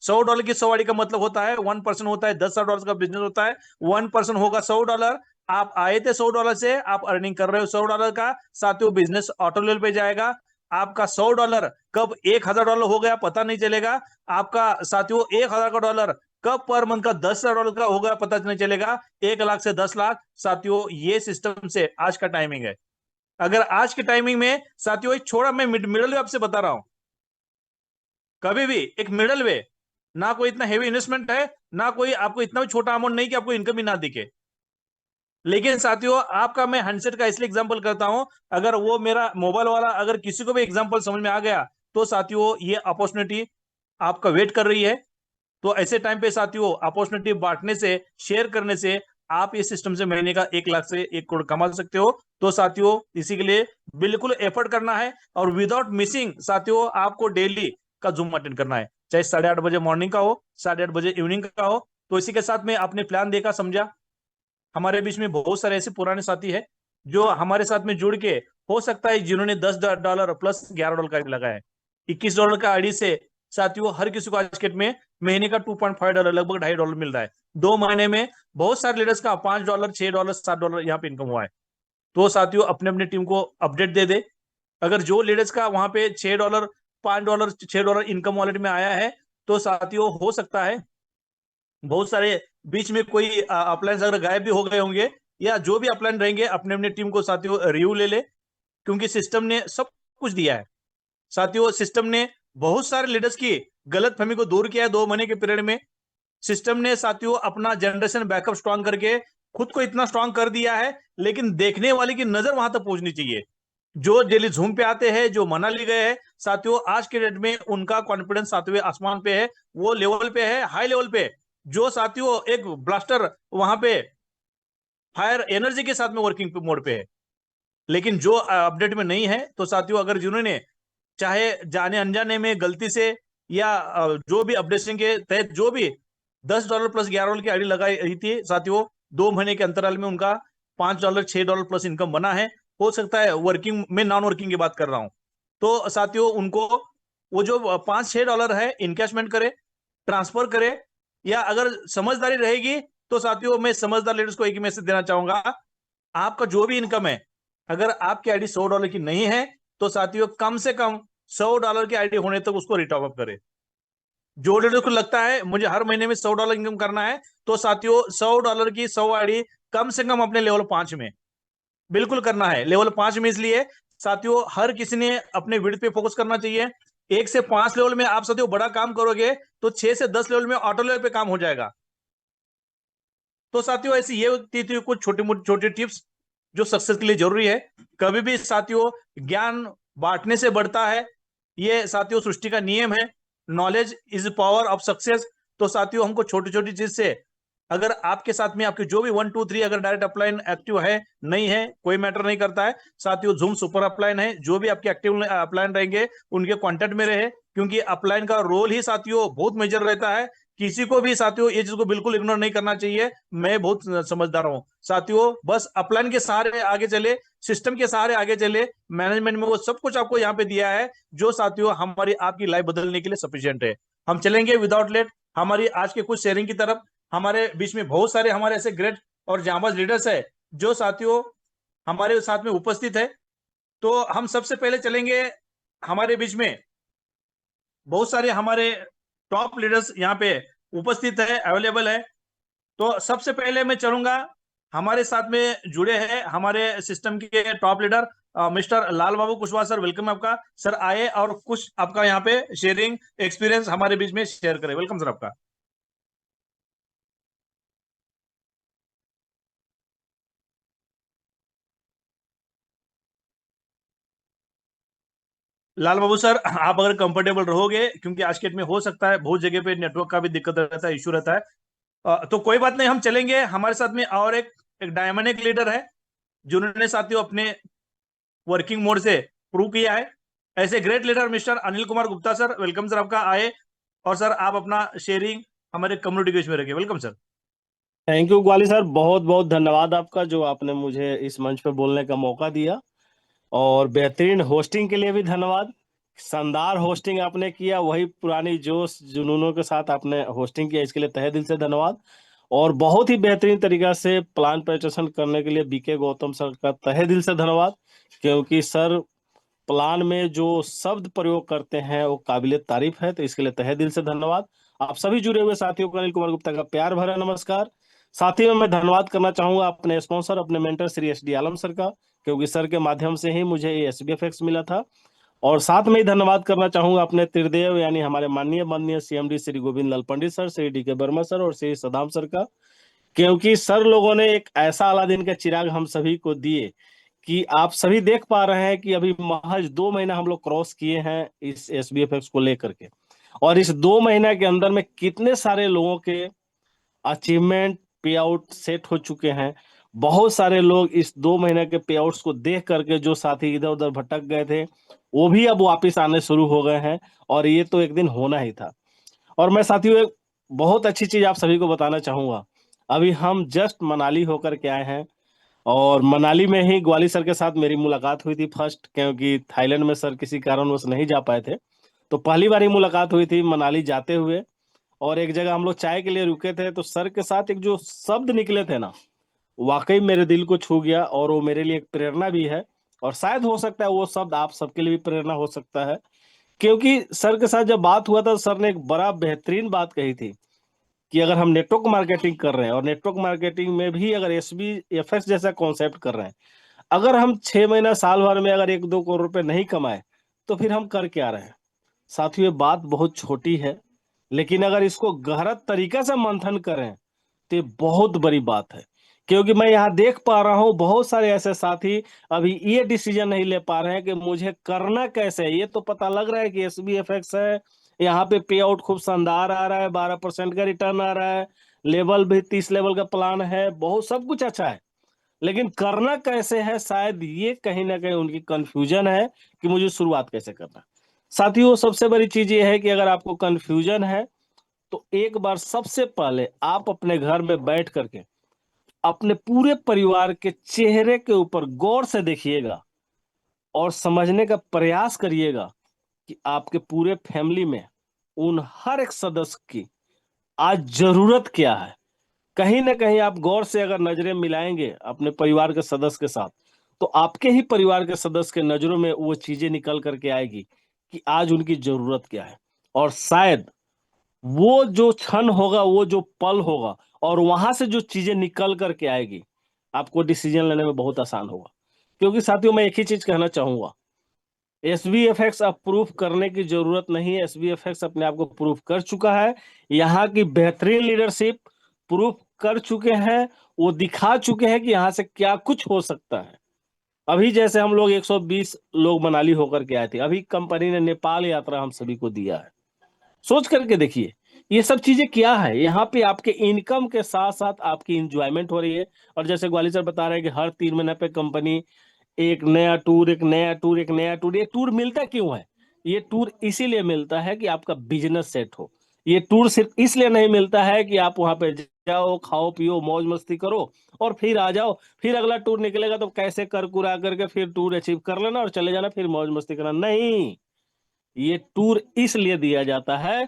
$100 की 100 आईडी का मतलब होता है 1% होता है, $10,000 का बिजनेस होता है, 1% होगा $100। आप आए थे $100 से, आप अर्निंग कर रहे हो $100 का, साथियों बिजनेस ऑटो लेवल पे जाएगा। आपका $100 कब $1,000 हो गया पता नहीं चलेगा। आपका साथियों $1,000 कब पर मंथ का $10,000 का हो गया पता नहीं चलेगा। 1 लाख से 10 लाख, साथियों ये सिस्टम से आज का टाइमिंग है। अगर आज के टाइमिंग में साथियों एक छोड़ा, मैं मिडल वे आपसे बता रहा हूं, कभी भी एक मिडल वे, ना कोई इतना हेवी इन्वेस्टमेंट है, ना कोई आपको इतना भी छोटा अमाउंट नहीं कि आपको इनकम ही ना दिखे। लेकिन साथियों आपका मैं हैंडसेट का इसलिए एग्जांपल करता हूं, अगर वो मेरा मोबाइल वाला अगर किसी को भी एग्जांपल समझ में आ गया तो साथियों ये अपॉर्चुनिटी आपका वेट कर रही है। तो ऐसे टाइम पे साथियों अपॉर्चुनिटी बांटने से, शेयर करने से आप इस सिस्टम से महीने का 1 लाख से 1 करोड़ कमा सकते हो। तो साथियों इसी के लिए बिल्कुल एफर्ट करना है, और विदाउट मिसिंग साथियों आपको डेली का जूम अटेंड करना है, चाहे 8:30 बजे मॉर्निंग का हो, 8:30 बजे इवनिंग का हो। तो इसी के साथ में आपने प्लान देखा, समझा। हमारे बीच में बहुत सारे ऐसे पुराने साथी है जो हमारे साथ में जुड़ के, हो सकता है जिन्होंने $10 प्लस $11 का लगाया है, $21 का आईडी से साथियों हर किसी को आज के डेट में महीने का $2.5 लगभग $2.5 मिल रहा है। 2 महीने में बहुत सारे लीडर्स का $5, $6, $7 यहाँ पे इनकम हुआ है। तो साथियों अपने अपने टीम को अपडेट दे दे, अगर जो लीडर्स का वहां पे $6, $5, $6 इनकम वॉलेट में आया है, तो साथियों हो सकता है बहुत सारे बीच में कोई अपलाइन अगर गायब भी हो गए होंगे, या जो भी अपलाइन रहेंगे अपने अपने टीम को साथियों रिव्यू ले ले, क्योंकि सिस्टम ने सब कुछ दिया है। साथियों सिस्टम ने बहुत सारे लीडर्स की गलत फहमी को दूर किया है 2 महीने के पीरियड में। सिस्टम ने साथियों अपना जनरेशन बैकअप स्ट्रांग करके खुद को इतना स्ट्रांग कर दिया है, लेकिन देखने वाले की नजर वहां तक पहुंचनी चाहिए। जो डेली जूम पे आते हैं, जो मनाली गए हैं साथियों, आज के डेट में उनका कॉन्फिडेंस सातवें आसमान पे है, वो लेवल पे है, हाई लेवल पे। जो साथियों एक ब्लास्टर वहां पे फायर एनर्जी के साथ में वर्किंग मोड पे है, लेकिन जो अपडेट में नहीं है, तो साथियों अगर जिन्होंने चाहे जाने अनजाने में गलती से, या जो भी अपडेशन के तहत जो भी $10 प्लस $11 की आईडी लगाई रही थी साथियों, 2 महीने के अंतराल में उनका $5, $6 प्लस इनकम बना है। हो सकता है वर्किंग में, नॉन वर्किंग की बात कर रहा हूं, तो साथियों उनको वो जो $5-6 है इनकैशमेंट करे, ट्रांसफर करे, या अगर समझदारी रहेगी तो साथियों मैं समझदार लीडर्स को एक ही मैसेज देना चाहूंगा, आपका जो भी इनकम है, अगर आपकी आईडी $100 की नहीं है, तो साथियों कम से कम $100 की आईडी होने तक उसको रिटॉप अप करे। जो लीडर को लगता है मुझे हर महीने में $100 इनकम करना है, तो साथियों $100 की 100 आईडी कम से कम अपने लेवल 5 में बिल्कुल करना है। लेवल 5 में इसलिए साथियों हर किसी ने अपने विड्थ पे फोकस करना चाहिए। 1 से 5 लेवल में आप साथियों बड़ा काम करोगे, तो 6 से 10 लेवल में ऑटो लेवल पे काम हो जाएगा। तो साथियों ऐसी ये थी कुछ छोटी मोटी छोटी टिप्स जो सक्सेस के लिए जरूरी है। कभी भी साथियों ज्ञान बांटने से बढ़ता है, ये साथियों सृष्टि का नियम है। Knowledge is power of success. तो साथियों हमको छोटी छोटी चीज से, अगर आपके साथ में आपके जो भी 1, 2, 3 अगर डायरेक्ट अपलाइन एक्टिव है, नहीं है, कोई मैटर नहीं करता है साथियों, जूम सुपर अपलाइन है, जो भी आपके एक्टिव अपलाइन रहेंगे उनके कांटेक्ट में रहे, क्योंकि अपलाइन का रोल ही साथियों बहुत मेजर रहता है। किसी को भी साथियों ये चीज को बिल्कुल इग्नोर नहीं करना चाहिए। मैं बहुत समझदार हूं साथियों, बस अपलाइन के सहारे आगे चले, सिस्टम के सहारे आगे चले। मैनेजमेंट में वो सब कुछ आपको यहाँ पे दिया है जो साथियों हमारी आपकी लाइफ बदलने के लिए सफिशियंट है। हम चलेंगे विदाउट लेट हमारी आज के कुछ शेयरिंग की तरफ। हमारे बीच में बहुत सारे हमारे ऐसे ग्रेट और जांबाज लीडर्स है जो साथियों हमारे साथ में उपस्थित है। तो हम सबसे पहले चलेंगे हमारे बीच में बहुत सारे हमारे टॉप लीडर्स यहाँ पे उपस्थित है, अवेलेबल है। तो सबसे पहले मैं चलूंगा, हमारे साथ में जुड़े हैं हमारे सिस्टम के टॉप लीडर मिस्टर लाल बाबू कुशवाहा सर। वेलकम आपका सर, आए और कुछ आपका यहाँ पे शेयरिंग एक्सपीरियंस हमारे बीच में शेयर करें। वेलकम सर आपका। लाल बाबू सर, आप अगर कंफर्टेबल रहोगे, क्योंकि आज के डेट में हो सकता है बहुत जगह पे नेटवर्क का भी दिक्कत रहता है, इशू रहता है, तो कोई बात नहीं, हम चलेंगे। हमारे साथ में और एक डायनामिक लीडर है जिन्होंने साथियों अपने वर्किंग मोड से प्रूव किया है। ऐसे great leader mister Anil Kumar Gupta sir, welcome sir आपका, आए और सर आप अपना शेयरिंग हमारे कम्युनिटी के में रखिए। Welcome sir. Thank you Gwali sir, बहुत बहुत धन्यवाद आपका जो आपने मुझे इस मंच पे बोलने का मौका दिया, और बेहतरीन होस्टिंग के लिए भी धन्यवाद। शानदार होस्टिंग आपने किया, वही पुरानी जोश जुनूनों के साथ आपने होस्टिंग किया, इसके लिए तहे दिल से धन्यवाद। और बहुत ही बेहतरीन तरीका से प्लान प्रेजेंटेशन करने के लिए बीके गौतम सर का तहे दिल से धन्यवाद, क्योंकि सर प्लान में जो शब्द प्रयोग करते हैं वो काबिले तारीफ है, तो इसके लिए तहे दिल से धन्यवाद। आप सभी जुड़े हुए साथियों को अनिल कुमार गुप्ता का प्यार भरा नमस्कार। साथ ही में मैं धन्यवाद करना चाहूंगा अपने स्पॉन्सर, अपने मेंटर श्री SD आलम सर का, क्योंकि सर के माध्यम से ही मुझे ये SBFX मिला था। और साथ में ही धन्यवाद करना चाहूंगा अपने त्रिदेव, यानी हमारे माननीय CMD Shri Govind Lal Pandit sir, Shri DK Verma sir और श्री सदाम सर का, क्योंकि सर लोगों ने एक ऐसा अलादीन का चिराग हम सभी को दिए कि आप सभी देख पा रहे हैं कि अभी महज 2 महीना हम लोग क्रॉस किए हैं इस SBFX को लेकर के, और इस 2 महीना के अंदर में कितने सारे लोगों के अचीवमेंट पे आउट सेट हो चुके हैं। बहुत सारे लोग इस 2 महीने के पे आउट्स को देख करके, जो साथी इधर उधर भटक गए थे, वो भी अब वापस आने शुरू हो गए हैं, और ये तो एक दिन होना ही था। और मैं साथियों एक बहुत अच्छी चीज आप सभी को बताना चाहूंगा। अभी हम जस्ट मनाली होकर के आए हैं, और मनाली में ही ग्वाली सर के साथ मेरी मुलाकात हुई थी फर्स्ट, क्योंकि थाईलैंड में सर किसी कारणवश नहीं जा पाए थे, तो पहली बार ही मुलाकात हुई थी मनाली जाते हुए। और एक जगह हम लोग चाय के लिए रुके थे, तो सर के साथ एक जो शब्द निकले थे ना, वाकई मेरे दिल को छू गया, और वो मेरे लिए एक प्रेरणा भी है, और शायद हो सकता है वो शब्द आप सबके लिए भी प्रेरणा हो सकता है। क्योंकि सर के साथ जब बात हुआ था, सर ने एक बड़ा बेहतरीन बात कही थी कि अगर हम नेटवर्क मार्केटिंग कर रहे हैं, और नेटवर्क मार्केटिंग में भी अगर SBFX जैसा कॉन्सेप्ट कर रहे हैं, अगर हम 6 महीना साल भर में अगर 1-2 करोड़ रुपए नहीं कमाए, तो फिर हम कर क्या रहे हैं। साथियों ये बात बहुत छोटी है, लेकिन अगर इसको गहरा तरीके से मंथन करें तो ये बहुत बड़ी बात है। क्योंकि मैं यहाँ देख पा रहा हूँ बहुत सारे ऐसे साथी अभी ये डिसीजन नहीं ले पा रहे हैं कि मुझे करना कैसे है। ये तो पता लग रहा है कि SBFX है, यहाँ पे पे आउट खूब शानदार आ रहा है, 12% का रिटर्न आ रहा है, लेवल भी 30 लेवल का प्लान है, बहुत सब कुछ अच्छा है, लेकिन करना कैसे है, शायद ये कहीं ना कहीं उनकी कंफ्यूजन है कि मुझे शुरुआत कैसे करना है। साथियों सबसे बड़ी चीज ये है कि अगर आपको कंफ्यूजन है, तो एक बार सबसे पहले आप अपने घर में बैठ करके अपने पूरे परिवार के चेहरे के ऊपर गौर से देखिएगा, और समझने का प्रयास करिएगा कि आपके पूरे फैमिली में उन हर एक सदस्य की आज जरूरत क्या है। कहीं ना कहीं आप गौर से अगर नजरें मिलाएंगे अपने परिवार के सदस्य के साथ, तो आपके ही परिवार के सदस्य के नजरों में वो चीजें निकल करके आएगी कि आज उनकी जरूरत क्या है। और शायद वो जो क्षण होगा, वो जो पल होगा, और वहां से जो चीजें निकल करके आएगी, आपको डिसीजन लेने में बहुत आसान होगा। क्योंकि साथियों मैं एक ही चीज कहना चाहूंगा, SBFX अब प्रूफ करने की जरूरत नहीं है, SBFX अपने आप को प्रूफ कर चुका है। यहाँ की बेहतरीन लीडरशिप प्रूफ कर चुके हैं, वो दिखा चुके हैं कि यहाँ से क्या कुछ हो सकता है। अभी जैसे हम लोग 120 लोग मनाली होकर के आए थे, अभी कंपनी ने नेपाल यात्रा हम सभी को दिया है। सोच करके देखिए ये सब चीजें क्या है, यहाँ पे आपके इनकम के साथ साथ आपकी इंजॉयमेंट हो रही है। और जैसे ग्वाली सर बता रहे हैं कि हर 3 महीने पे कंपनी एक नया टूर, एक नया टूर, एक नया टूर। ये टूर मिलता क्यों है? ये टूर इसीलिए मिलता है कि आपका बिजनेस सेट हो। ये टूर सिर्फ इसलिए नहीं मिलता है कि आप वहां पे जाओ, खाओ पियो, मौज मस्ती करो और फिर आ जाओ, फिर अगला टूर निकलेगा तो कैसे कर कुरा करके फिर टूर अचीव कर लेना और चले जाना, फिर मौज मस्ती करना। नहीं, ये टूर इसलिए दिया जाता है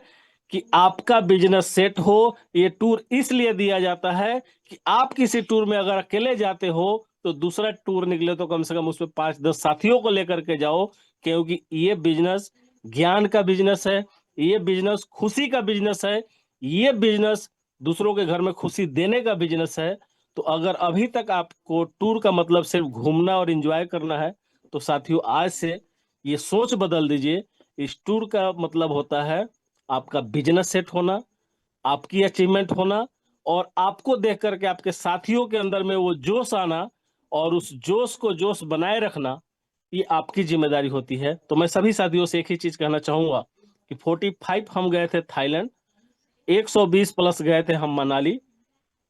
कि आपका बिजनेस सेट हो। ये टूर इसलिए दिया जाता है कि आप किसी टूर में अगर अकेले जाते हो, तो दूसरा टूर निकले तो कम से कम उसमें 5-10 साथियों को लेकर के जाओ, क्योंकि ये बिजनेस ज्ञान का बिजनेस है, ये बिजनेस खुशी का बिजनेस है, ये बिजनेस दूसरों के घर में खुशी देने का बिजनेस है। तो अगर अभी तक आपको टूर का मतलब सिर्फ घूमना और एंजॉय करना है, तो साथियों आज से ये सोच बदल दीजिए। इस टूर का मतलब होता है आपका बिजनेस सेट होना, आपकी अचीवमेंट होना, और आपको देख करके आपके साथियों के अंदर में वो जोश आना, और उस जोश को जोश बनाए रखना, ये आपकी जिम्मेदारी होती है। तो मैं सभी साथियों से एक ही चीज कहना चाहूंगा कि 45 हम गए थे थाईलैंड, 120 प्लस गए थे हम मनाली,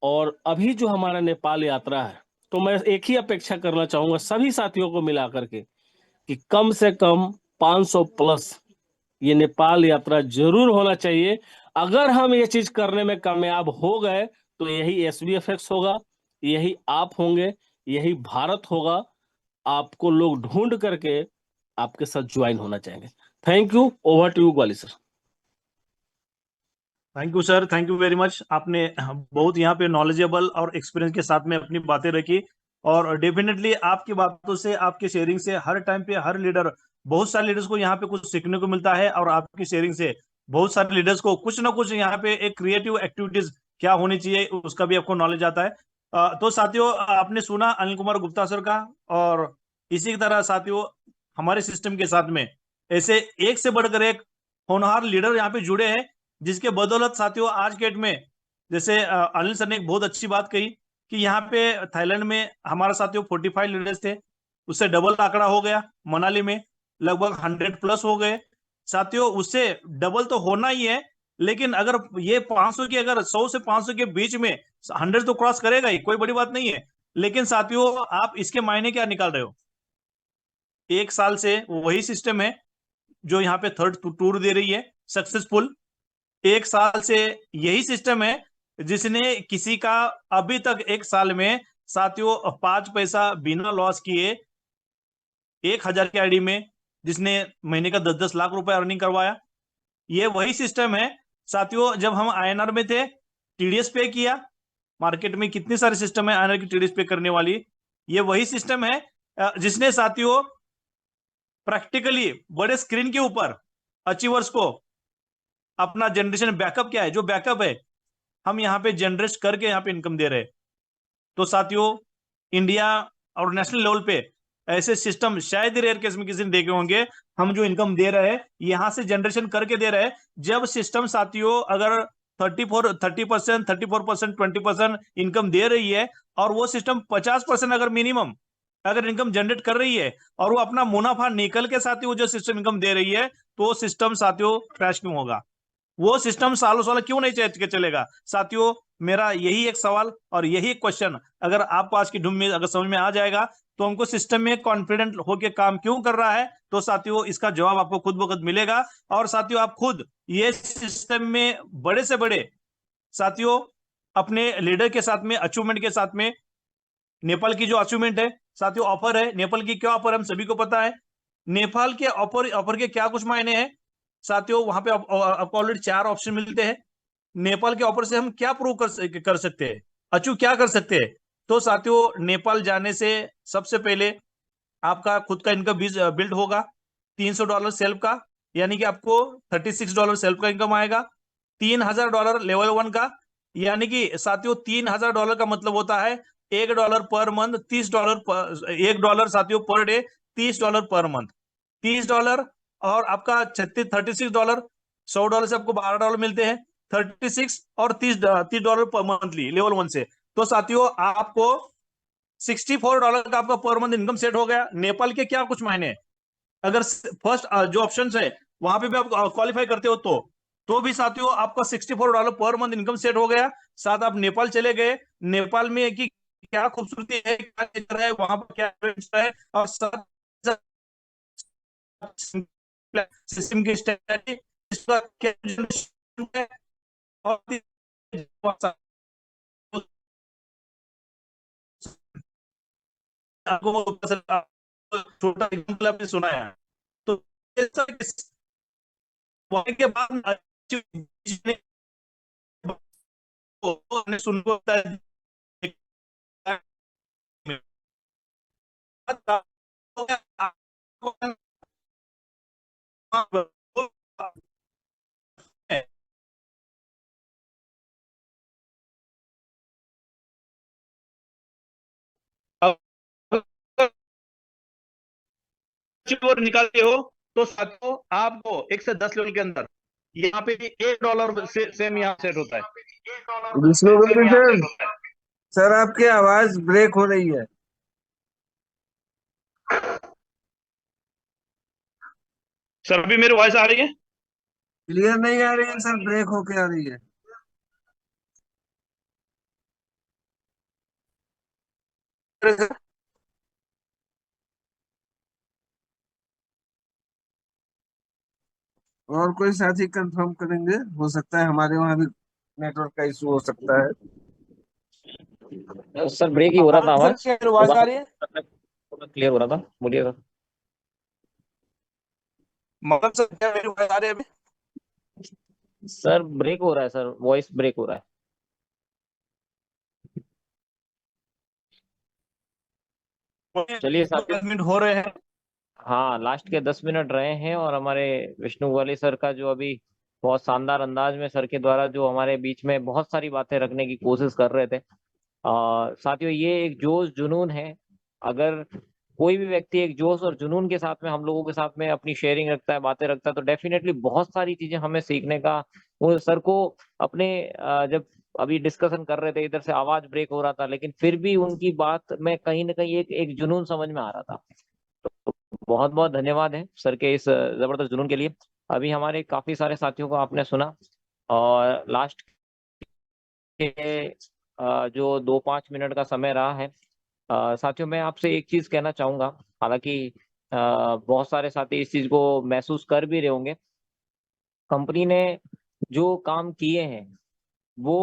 और अभी जो हमारा नेपाल यात्रा है, तो मैं एक ही अपेक्षा करना चाहूंगा सभी साथियों को मिला करके कि कम से कम 500 प्लस ये नेपाल यात्रा जरूर होना चाहिए। अगर हम ये चीज करने में कामयाब हो गए, तो यही SBFX होगा, यही आप होंगे, यही भारत होगा। आपको लोग ढूंढ करके आपके साथ ज्वाइन होना चाहेंगे। Thank you. Over to you Gwali sir. Thank you sir, thank you very much. आपने बहुत यहाँ पे नॉलेजेबल और एक्सपीरियंस के साथ में अपनी बातें रखी, और डेफिनेटली आपकी बातों से, आपके शेयरिंग से हर टाइम पे हर लीडर, बहुत सारे लीडर्स को यहाँ पे कुछ सीखने को मिलता है, और आपकी शेयरिंग से बहुत सारे लीडर्स को कुछ ना कुछ यहाँ पे एक क्रिएटिव एक्टिविटीज क्या होनी चाहिए उसका भी आपको नॉलेज आता है। तो साथियों, आपने सुना अनिल कुमार गुप्ता सर का, और इसी तरह साथियों हमारे सिस्टम के साथ में ऐसे एक से बढ़कर एक होनहार लीडर यहाँ पे जुड़े हैं, जिसके बदौलत साथियों आज के डेट में, जैसे अनिल सर ने एक बहुत अच्छी बात कही कि यहाँ पे थाईलैंड में हमारा साथियों 45 लीडर्स थे, उससे डबल आंकड़ा हो गया। मनाली में लगभग 100 प्लस हो गए साथियों, उससे डबल तो होना ही है। लेकिन अगर ये 500 की, अगर 100 से 500 के बीच में 100 तो क्रॉस करेगा ही, कोई बड़ी बात नहीं है। लेकिन साथियों आप इसके मायने क्या निकाल रहे हो? एक साल से वही सिस्टम है जो यहाँ पे थर्ड टूर दे रही है सक्सेसफुल। एक साल से यही सिस्टम है जिसने किसी का अभी तक एक साल में साथियों 5 पैसा बिना लॉस किए 1,000 की आईडी में जिसने महीने का 10-10 लाख रुपए अर्निंग करवाया। ये वही सिस्टम है साथियों, जब हम INR में थे TDS पे किया। मार्केट में कितने सारे सिस्टम है INR की TDS पे करने वाली। ये वही सिस्टम है जिसने साथियों प्रैक्टिकली बड़े स्क्रीन के ऊपर अचीवर्स को अपना जनरेशन बैकअप, क्या है जो बैकअप है, हम यहाँ पे जनरेट करके यहाँ पे इनकम दे रहे हैं। तो साथियों इंडिया और नेशनल लेवल पे ऐसे सिस्टम शायद ही रेयर केस में किसी ने देखे होंगे। हम जो इनकम दे रहे हैं यहाँ से जनरेशन करके दे रहे हैं। जब सिस्टम साथियों अगर 30% 34% 20% इनकम दे रही है, और वो सिस्टम 50% अगर मिनिमम अगर इनकम जनरेट कर रही है, और वो अपना मुनाफा निकल के साथियों जो सिस्टम इनकम दे रही है, तो सिस्टम साथियों क्रैश क्यों होगा? वो सिस्टम सालों सालों क्यों नहीं चलेगा? साथियों मेरा यही एक सवाल और यही एक क्वेश्चन, अगर आपको आज की धुन में अगर समझ में आ जाएगा, तो हमको सिस्टम में कॉन्फिडेंट होकर काम क्यों कर रहा है, तो साथियों इसका जवाब आपको खुद ब खुद मिलेगा। और साथियों आप खुद ये सिस्टम में बड़े से बड़े साथियों अपने लीडर के साथ में, अचीवमेंट के साथ में, नेपाल की जो अचीवमेंट है साथियों, ऑफर है नेपाल की, क्या ऑफर हम सभी को पता है। नेपाल के ऑफर ऑफर के क्या कुछ मायने हैं साथियों? वहां पे आपको ऑलरेडी 4 ऑप्शन मिलते हैं। नेपाल के ऑफर से हम क्या प्रूव कर सकते हैं, अचीव क्या कर सकते हैं? तो साथियों नेपाल जाने से सबसे पहले आपका खुद का इनकम बिल्ड होगा $300 सेल्फ का, यानी कि आपको $36 सेल्फ का इनकम आएगा। $3,000 लेवल 1 का, यानी कि साथियों $3,000 का मतलब होता है $1 पर मंथ, $30 $1 साथियों पर डे, $30 पर मंथ, $30। और आपका $36 $100 से आपको $12 मिलते हैं, 36 और $30 पर मंथली लेवल 1 से। तो साथियों आपको $64 का आपका पर मंथ इनकम सेट हो गया। नेपाल के क्या कुछ मायने हैं, अगर फर्स्ट जो ऑप्शन है वहां पे भी आप क्वालिफाई करते हो, तो भी साथियों आपका $64 पर मंथ इनकम सेट हो गया। साथ आप नेपाल चले गए, नेपाल में की क्या खूबसूरती है, क्या नेचर है, वहां पर क्या है, और साथ सिस्टम की स्ट्रेटजी, इसका क्या है, और आपको छोटा एग्जाम्पल आपने सुना है। तो ऐसा के बाद सुनको और निकालते हो तो साथियों आपको 1 से 10 लेवल के अंदर यहाँ पे $1 से सेम यहाँ सेट होता है। विष्णु गोविल सर, सर आपकी आवाज ब्रेक हो रही है। सर अभी मेरी वॉइस आ रही है? क्लियर नहीं आ रही है सर, ब्रेक होके आ रही है। और कोई साथी कंफर्म करेंगे? हो सकता है हमारे वहां भी नेटवर्क का इशू हो सकता है। सर ब्रेक ही हो रहा था आवाज। सर क्या आवाज आ रही है? क्लियर हो रहा था, बोलिए सर। मतलब सर क्या मेरी आवाज आ रही है अभी? सर ब्रेक हो रहा है सर, वॉइस ब्रेक हो रहा है। चलिए साथियों, 10 मिनट हो रहे हैं। हाँ लास्ट के 10 मिनट रहे हैं और हमारे विष्णु वाली सर का जो अभी बहुत शानदार अंदाज में सर के द्वारा जो हमारे बीच में बहुत सारी बातें रखने की कोशिश कर रहे थे। साथियों ये एक जोश जुनून है। अगर कोई भी व्यक्ति एक जोश और जुनून के साथ में हम लोगों के साथ में अपनी शेयरिंग रखता है, बातें रखता है, तो डेफिनेटली बहुत सारी चीजें हमें सीखने का। वो सर को अपने जब अभी डिस्कशन कर रहे थे इधर से आवाज ब्रेक हो रहा था, लेकिन फिर भी उनकी बात में कहीं ना कहीं एक जुनून समझ में आ रहा था। तो बहुत बहुत धन्यवाद है सर के इस जबरदस्त जुनून के लिए। अभी हमारे काफी सारे साथियों को आपने सुना और लास्ट के जो 2-5 मिनट का समय रहा है, साथियों मैं आपसे एक चीज कहना चाहूंगा। हालांकि बहुत सारे साथी इस चीज को महसूस कर भी रहे होंगे। कंपनी ने जो काम किए हैं वो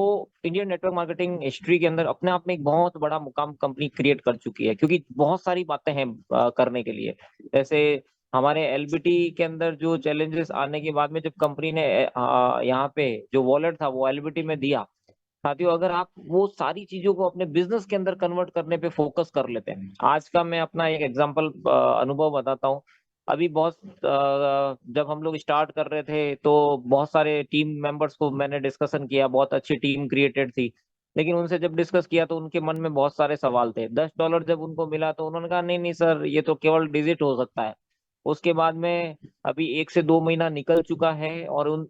इंडियन नेटवर्क मार्केटिंग हिस्ट्री के अंदर अपने आप में एक बहुत बड़ा मुकाम कंपनी क्रिएट कर चुकी है, क्योंकि बहुत सारी बातें हैं करने के लिए। जैसे हमारे एलबीटी के अंदर जो चैलेंजेस आने के बाद में जब कंपनी ने यहाँ पे जो वॉलेट था वो एलबीटी में दिया, साथियों अगर आप वो सारी चीजों को अपने बिजनेस के अंदर कन्वर्ट करने पे फोकस कर लेते हैं। आज का मैं अपना एक एग्जांपल अनुभव बताता हूँ। अभी बहुत जब हम लोग स्टार्ट कर रहे थे तो बहुत सारे टीम मेंबर्स को मैंने डिस्कशन किया, बहुत अच्छी टीम क्रिएटेड थी। लेकिन उनसे जब डिस्कस किया तो उनके मन में बहुत सारे सवाल थे। $10 जब उनको मिला तो उन्होंने कहा नहीं नहीं सर, ये तो केवल डिजिट हो सकता है। उसके बाद में अभी 1 से 2 महीना निकल चुका है और उन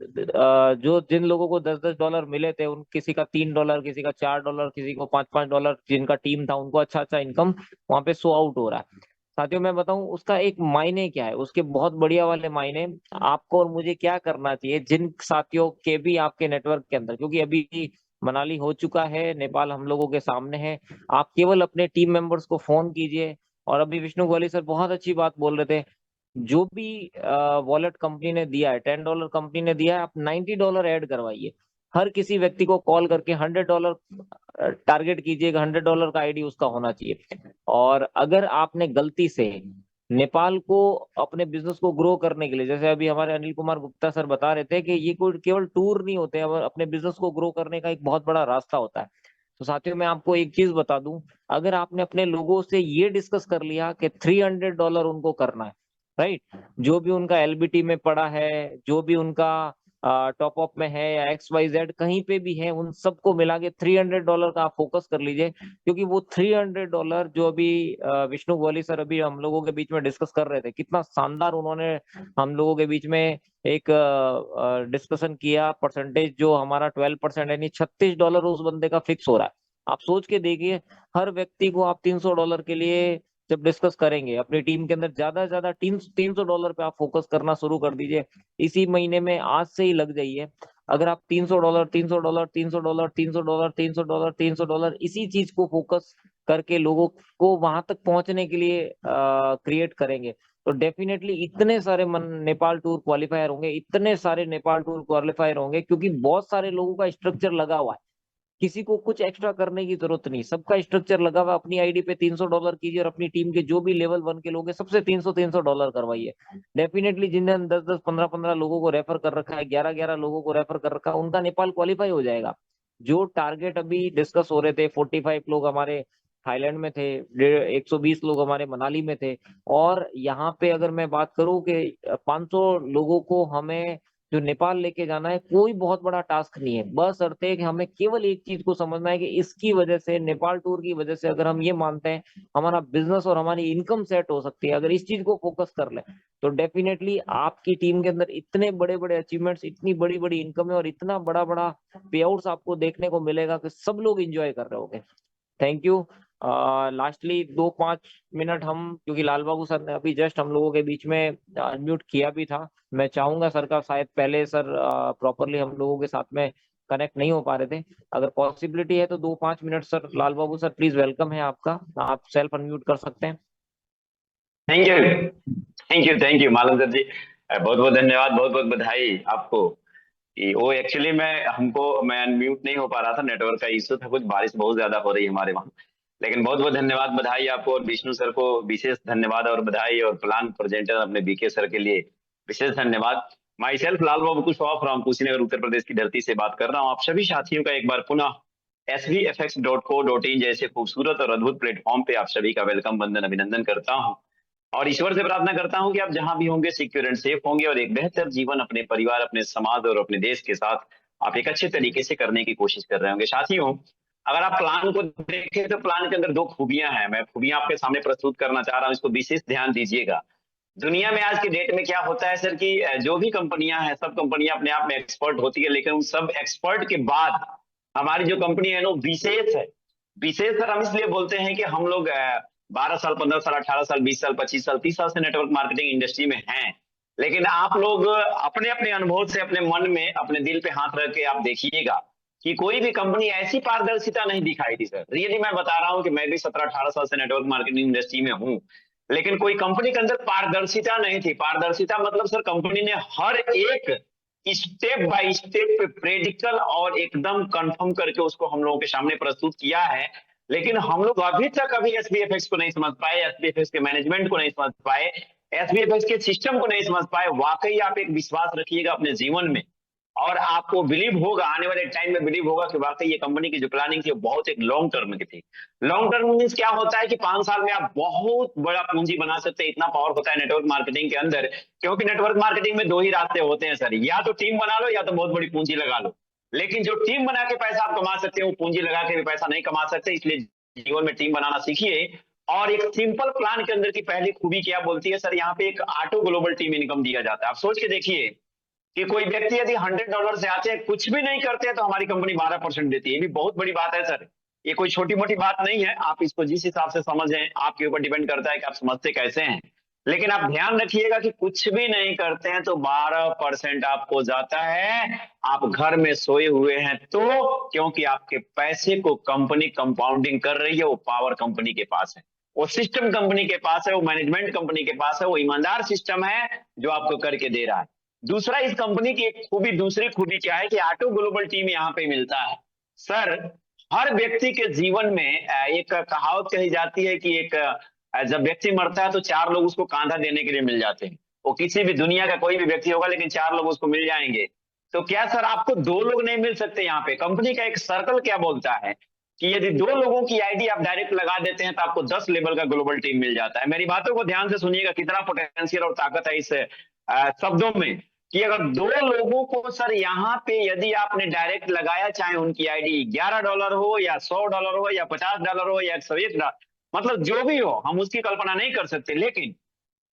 जो जिन लोगों को $10 मिले थे, उन किसी का $3, किसी का $4, किसी को $5 जिनका टीम था उनको अच्छा अच्छा इनकम वहां पे शो आउट हो रहा है। साथियों मैं बताऊं उसका एक मायने क्या है, उसके बहुत बढ़िया वाले मायने। आपको और मुझे क्या करना चाहिए, जिन साथियों के भी आपके नेटवर्क के अंदर, क्योंकि अभी मनाली हो चुका है, नेपाल हम लोगों के सामने है, आप केवल अपने टीम मेंबर्स को फोन कीजिए। और अभी विष्णु ग्वाली सर बहुत अच्छी बात बोल रहे थे, जो भी वॉलेट कंपनी ने दिया है, $10 कंपनी ने दिया है, आप $90 ऐड करवाइए। हर किसी व्यक्ति को कॉल करके $100 टारगेट कीजिएगा, $100 का आईडी उसका होना चाहिए। और अगर आपने गलती से नेपाल को अपने बिजनेस को ग्रो करने के लिए, जैसे अभी हमारे अनिल कुमार गुप्ता सर बता रहे थे कि ये कोई केवल टूर नहीं होते, अपने बिजनेस को ग्रो करने का एक बहुत बड़ा रास्ता होता है। तो साथियों मैं आपको एक चीज बता दूं, अगर आपने अपने लोगों से ये डिस्कस कर लिया कि $300 उनको करना है, राइट, जो भी उनका एलबीटी में पड़ा है, जो भी उनका टॉप अप में है या XYZ कहीं पे भी है, उन सबको मिला के $300 का आप फोकस कर लीजिए। क्योंकि वो $300 जो अभी विष्णु ग्वाली सर अभी हम लोगों के बीच में डिस्कस कर रहे थे, कितना शानदार उन्होंने हम लोगों के बीच में एक डिस्कशन किया। परसेंटेज जो हमारा 12% यानी $36 उस बंदे का फिक्स हो रहा है। आप सोच के देखिए, हर व्यक्ति को आप $300 के लिए जब डिस्कस करेंगे अपनी टीम के अंदर, ज्यादा से ज्यादा $300 पे आप फोकस करना शुरू कर दीजिए। इसी महीने में आज से ही लग जाइए। अगर आप $300 $300 $300 $300 $300 $300 इसी चीज को फोकस करके लोगों को वहां तक पहुंचने के लिए क्रिएट करेंगे, तो डेफिनेटली इतने सारे नेपाल टूर क्वालिफायर होंगे, इतने सारे नेपाल टूर क्वालिफायर होंगे, क्योंकि बहुत सारे लोगों का स्ट्रक्चर लगा हुआ है। किसी को कुछ एक्स्ट्रा करने की जरूरत नहीं, सबका स्ट्रक्चर लगा हुआ। अपनी आईडी पे $300 कीजिए और अपनी टीम के जो भी लेवल 1 के लोग हैं सबसे $300 करवाइए। डेफिनेटली जिन्होंने 10-10 15-15 लोगों को रेफर कर रखा है, 11-11 लोगों को रेफर कर रखा है, उनका नेपाल क्वालिफाई हो जाएगा। जो टारगेट अभी डिस्कस हो रहे थे, 45 लोग हमारे थाईलैंड में थे, 120 लोग हमारे मनाली में थे, और यहाँ पे अगर मैं बात करूं कि 500 लोगों को हमें जो नेपाल लेके जाना है कोई बहुत बड़ा टास्क नहीं है। बस अर्थ है कि हमें केवल एक चीज को समझना है कि इसकी वजह से, नेपाल टूर की वजह से, अगर हम ये मानते हैं हमारा बिजनेस और हमारी इनकम सेट हो सकती है, अगर इस चीज को फोकस कर ले तो डेफिनेटली आपकी टीम के अंदर इतने बड़े बड़े अचीवमेंट्स, इतनी बड़ी बड़ी इनकम है और इतना बड़ा बड़ा पे आउट्स आपको देखने को मिलेगा कि सब लोग इंजॉय कर रहे होंगे। Thank you. लास्टली 2-5 मिनट हम, क्योंकि लाल बाबू सर ने अभी जस्ट हम लोगों के बीच में अनम्यूट किया भी था, मैं चाहूंगा सर का, शायद पहले सर प्रॉपरली हम लोगों के साथ में कनेक्ट नहीं हो पा रहे थे, अगर पॉसिबिलिटी है तो 2-5 minute sir, Lal Babu sir please, welcome है आपका, आप सेल्फ अनम्यूट कर सकते हैं। थैंक यू, थैंक यू मालूम सर जी, बहुत बहुत धन्यवाद, बहुत बहुत बधाई आपको। वो एक्चुअली मैं अनम्यूट नहीं हो पा रहा था, नेटवर्क का इशू था, कुछ बारिश बहुत ज्यादा हो रही है हमारे वहाँ। लेकिन बहुत बहुत धन्यवाद, बधाई आपको, और विष्णु सर को विशेष धन्यवाद और बधाई, और प्लान प्रेजेंटर अपने बीके सर के लिए विशेष धन्यवाद। Myself Lal Babu Kushwaha from Kushinagar, Uttar Pradesh की धरती से बात कर रहा हूँ। आप सभी साथियों का एक बार पुनः svfx.co.in जैसे खूबसूरत और अद्भुत प्लेटफॉर्म पे आप सभी का वेलकम, वंदन, अभिनंदन करता हूँ, और ईश्वर से प्रार्थना करता हूं कि आप जहां भी होंगे सिक्योर एंड सेफ होंगे, और एक बेहतर जीवन अपने परिवार, अपने समाज और अपने देश के साथ आप एक अच्छे तरीके से करने की कोशिश कर रहे होंगे। साथियों, अगर आप प्लान को देखें तो प्लान के अंदर 2 खूबियां हैं, मैं खूबियां आपके सामने प्रस्तुत करना चाह रहा हूं, इसको विशेष ध्यान दीजिएगा। दुनिया में आज के डेट में क्या होता है सर कि जो भी कंपनियां हैं, सब कंपनियां अपने आप में एक्सपर्ट होती है, लेकिन उन सब एक्सपर्ट के बाद हमारी जो कंपनी है ना विशेष है। विशेष सर हम इसलिए बोलते हैं कि हम लोग 12 साल, 15 साल, 18 साल, 20 साल, 25 साल, 30 साल से नेटवर्क मार्केटिंग इंडस्ट्री में हैं, लेकिन आप लोग अपने अपने अनुभव से, अपने मन में, अपने दिल पे हाथ रख के आप देखिएगा कि कोई भी कंपनी ऐसी पारदर्शिता नहीं दिखाई थी सर। रियली मैं बता रहा हूं कि मैं भी 17-18 साल से नेटवर्क मार्केटिंग इंडस्ट्री में हूं, लेकिन कोई कंपनी के अंदर पारदर्शिता नहीं थी। पारदर्शिता मतलब सर कंपनी ने हर एक स्टेप बाय स्टेप प्रेडिकल और एकदम कंफर्म करके उसको हम लोगों के सामने प्रस्तुत किया है, लेकिन हम लोग अभी तक एसबीएफएक्स को नहीं समझ पाए, एसबीएफएक्स के मैनेजमेंट को नहीं समझ पाए, एसबीएफएक्स के सिस्टम को नहीं समझ पाए। वाकई आप एक विश्वास रखिएगा अपने जीवन में, और आपको बिलीव होगा, आने वाले टाइम में बिलीव होगा कि वाकई ये कंपनी की जो प्लानिंग थी वो बहुत एक लॉन्ग टर्म की थी। लॉन्ग टर्म मीन्स क्या होता है कि 5 साल में आप बहुत बड़ा पूंजी बना सकते हैं, इतना पावर होता है नेटवर्क मार्केटिंग के अंदर। क्योंकि नेटवर्क मार्केटिंग में 2 ही रास्ते होते हैं सर, या तो टीम बना लो या तो बहुत बड़ी पूंजी लगा लो। लेकिन जो टीम बना के पैसा आप कमा सकते हो, वो पूंजी लगा के भी पैसा नहीं कमा सकते, इसलिए जीवन में टीम बनाना सीखिए। और एक सिंपल प्लान के अंदर की पहली खूबी क्या बोलती है सर, यहाँ पे एक ऑटो ग्लोबल टीम इनकम दिया जाता है। आप सोच के देखिए कि कोई व्यक्ति यदि $100 से आते हैं, कुछ भी नहीं करते हैं, तो हमारी कंपनी 12% देती है। ये भी बहुत बड़ी बात है सर, ये कोई छोटी मोटी बात नहीं है। आप इसको जिस हिसाब से समझें, आपके ऊपर डिपेंड करता है कि आप समझते कैसे हैं। लेकिन आप ध्यान रखिएगा कि कुछ भी नहीं करते हैं तो 12% आपको जाता है। आप घर में सोए हुए हैं तो, क्योंकि आपके पैसे को कंपनी कंपाउंडिंग कर रही है, वो पावर कंपनी के पास है, वो सिस्टम कंपनी के पास है, वो मैनेजमेंट कंपनी के पास है, वो ईमानदार सिस्टम है जो आपको करके दे रहा है। दूसरा, इस कंपनी की एक खूबी, दूसरी खूबी क्या है कि ऑटो ग्लोबल टीम यहाँ पे मिलता है सर। हर व्यक्ति के जीवन में एक कहावत कही जाती है कि जब व्यक्ति मरता है तो 4 लोग उसको कांधा देने के लिए मिल जाते हैं। वो किसी भी दुनिया का कोई भी व्यक्ति होगा, लेकिन 4 लोग उसको मिल जाएंगे। तो क्या सर आपको 2 लोग नहीं मिल सकते? यहाँ पे कंपनी का एक सर्कल क्या बोलता है कि यदि 2 लोगों की आईडी आप डायरेक्ट लगा देते हैं तो आपको 10 लेवल का ग्लोबल टीम मिल जाता है। मेरी बातों को ध्यान से सुनिएगा, कितना पोटेंशियल और ताकत है इस शब्दों में, कि अगर 2 लोगों को सर यहाँ पे यदि आपने डायरेक्ट लगाया, चाहे उनकी आईडी $11 हो या $100 हो या $50 हो या $101, मतलब जो भी हो, हम उसकी कल्पना नहीं कर सकते, लेकिन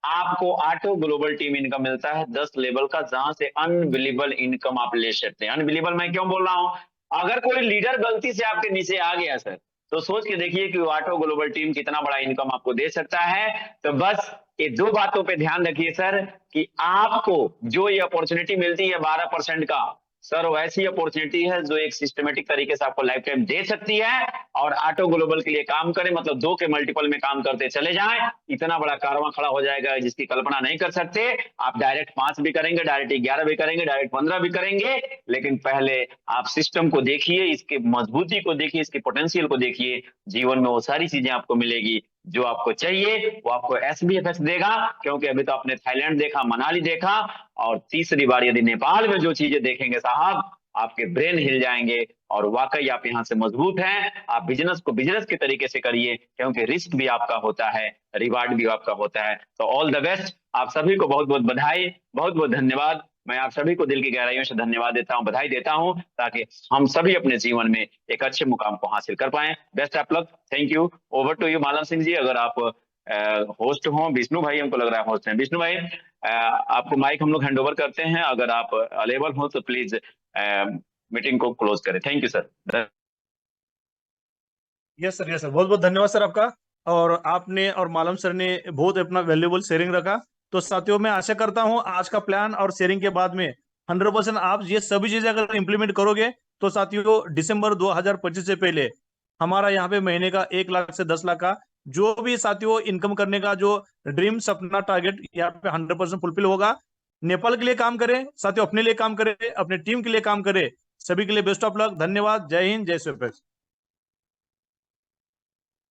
आपको ऑटो ग्लोबल टीम इनकम मिलता है 10 लेवल का, जहां से अनबिलीवेबल इनकम आप ले सकते हैं। अनबिलीवेबल मैं क्यों बोल रहा हूं? अगर कोई लीडर गलती से आपके नीचे आ गया सर, तो सोच के देखिए कि ऑटो ग्लोबल टीम कितना बड़ा इनकम आपको दे सकता है। तो बस ये 2 बातों पे ध्यान रखिए सर, कि आपको जो ये अपॉर्चुनिटी मिलती है 12% का, सर वो ऐसी अपॉर्चुनिटी है जो एक सिस्टमेटिक तरीके से आपको लाइफ टाइम दे सकती है। और ऑटो ग्लोबल के लिए काम करें, मतलब 2 के मल्टीपल में काम करते चले जाएं, इतना बड़ा कारवां खड़ा हो जाएगा जिसकी कल्पना नहीं कर सकते। आप डायरेक्ट 5 भी करेंगे, डायरेक्ट 11 भी करेंगे, डायरेक्ट 15 भी करेंगे, लेकिन पहले आप सिस्टम को देखिए, इसकी मजबूती को देखिए, इसकी पोटेंशियल को देखिए। जीवन में वो सारी चीजें आपको मिलेगी जो आपको चाहिए, वो आपको एसबीएफएक्स देगा। क्योंकि अभी तो आपने थाईलैंड देखा, मनाली देखा, और तीसरी बार यदि नेपाल में जो चीजें देखेंगे साहब, आपके ब्रेन हिल जाएंगे, और वाकई आप यहाँ से मजबूत हैं। आप बिजनेस को बिजनेस के तरीके से करिए, क्योंकि रिस्क भी आपका होता है, रिवार्ड भी आपका होता है। तो ऑल द बेस्ट, आप सभी को बहुत बहुत बधाई, बहुत बहुत धन्यवाद। मैं आप सभी को दिल की गहराइयों से धन्यवाद देता हूं, बधाई देता हूं, ताकि हम सभी अपने जीवन में एक अच्छे मुकाम को हासिल कर पाए। Best of luck. Thank you. Over to you Malan Singh ji. अगर आप होस्ट हो, विष्णु भाई हमको लग रहा है होस्ट हैं, विष्णु भाई आपको माइक हम लोग हैंड ओवर करते हैं। अगर आप अवेलेबल हो तो प्लीज मीटिंग को क्लोज करें। Thank you sir. Yes sir, yes sir, बहुत बहुत धन्यवाद सर आपका। और आपने और मालम सर ने बहुत अपना वैल्यूएबल शेयरिंग रखा। तो साथियों, मैं आशा करता हूं आज का प्लान और शेयरिंग के बाद में 100% आप ये सभी चीजें अगर इम्प्लीमेंट करोगे तो साथियों दिसंबर 2025 से पहले हमारा यहाँ पे महीने का 1 लाख से 10 लाख का जो भी साथियों इनकम करने का जो ड्रीम सपना टारगेट यहाँ पे 100% फुलफिल होगा। नेपाल के लिए काम करें साथियों, अपने लिए काम करें, अपने टीम के लिए काम करें। सभी के लिए बेस्ट ऑफ लक। धन्यवाद। जय हिंद, जय सूर्य।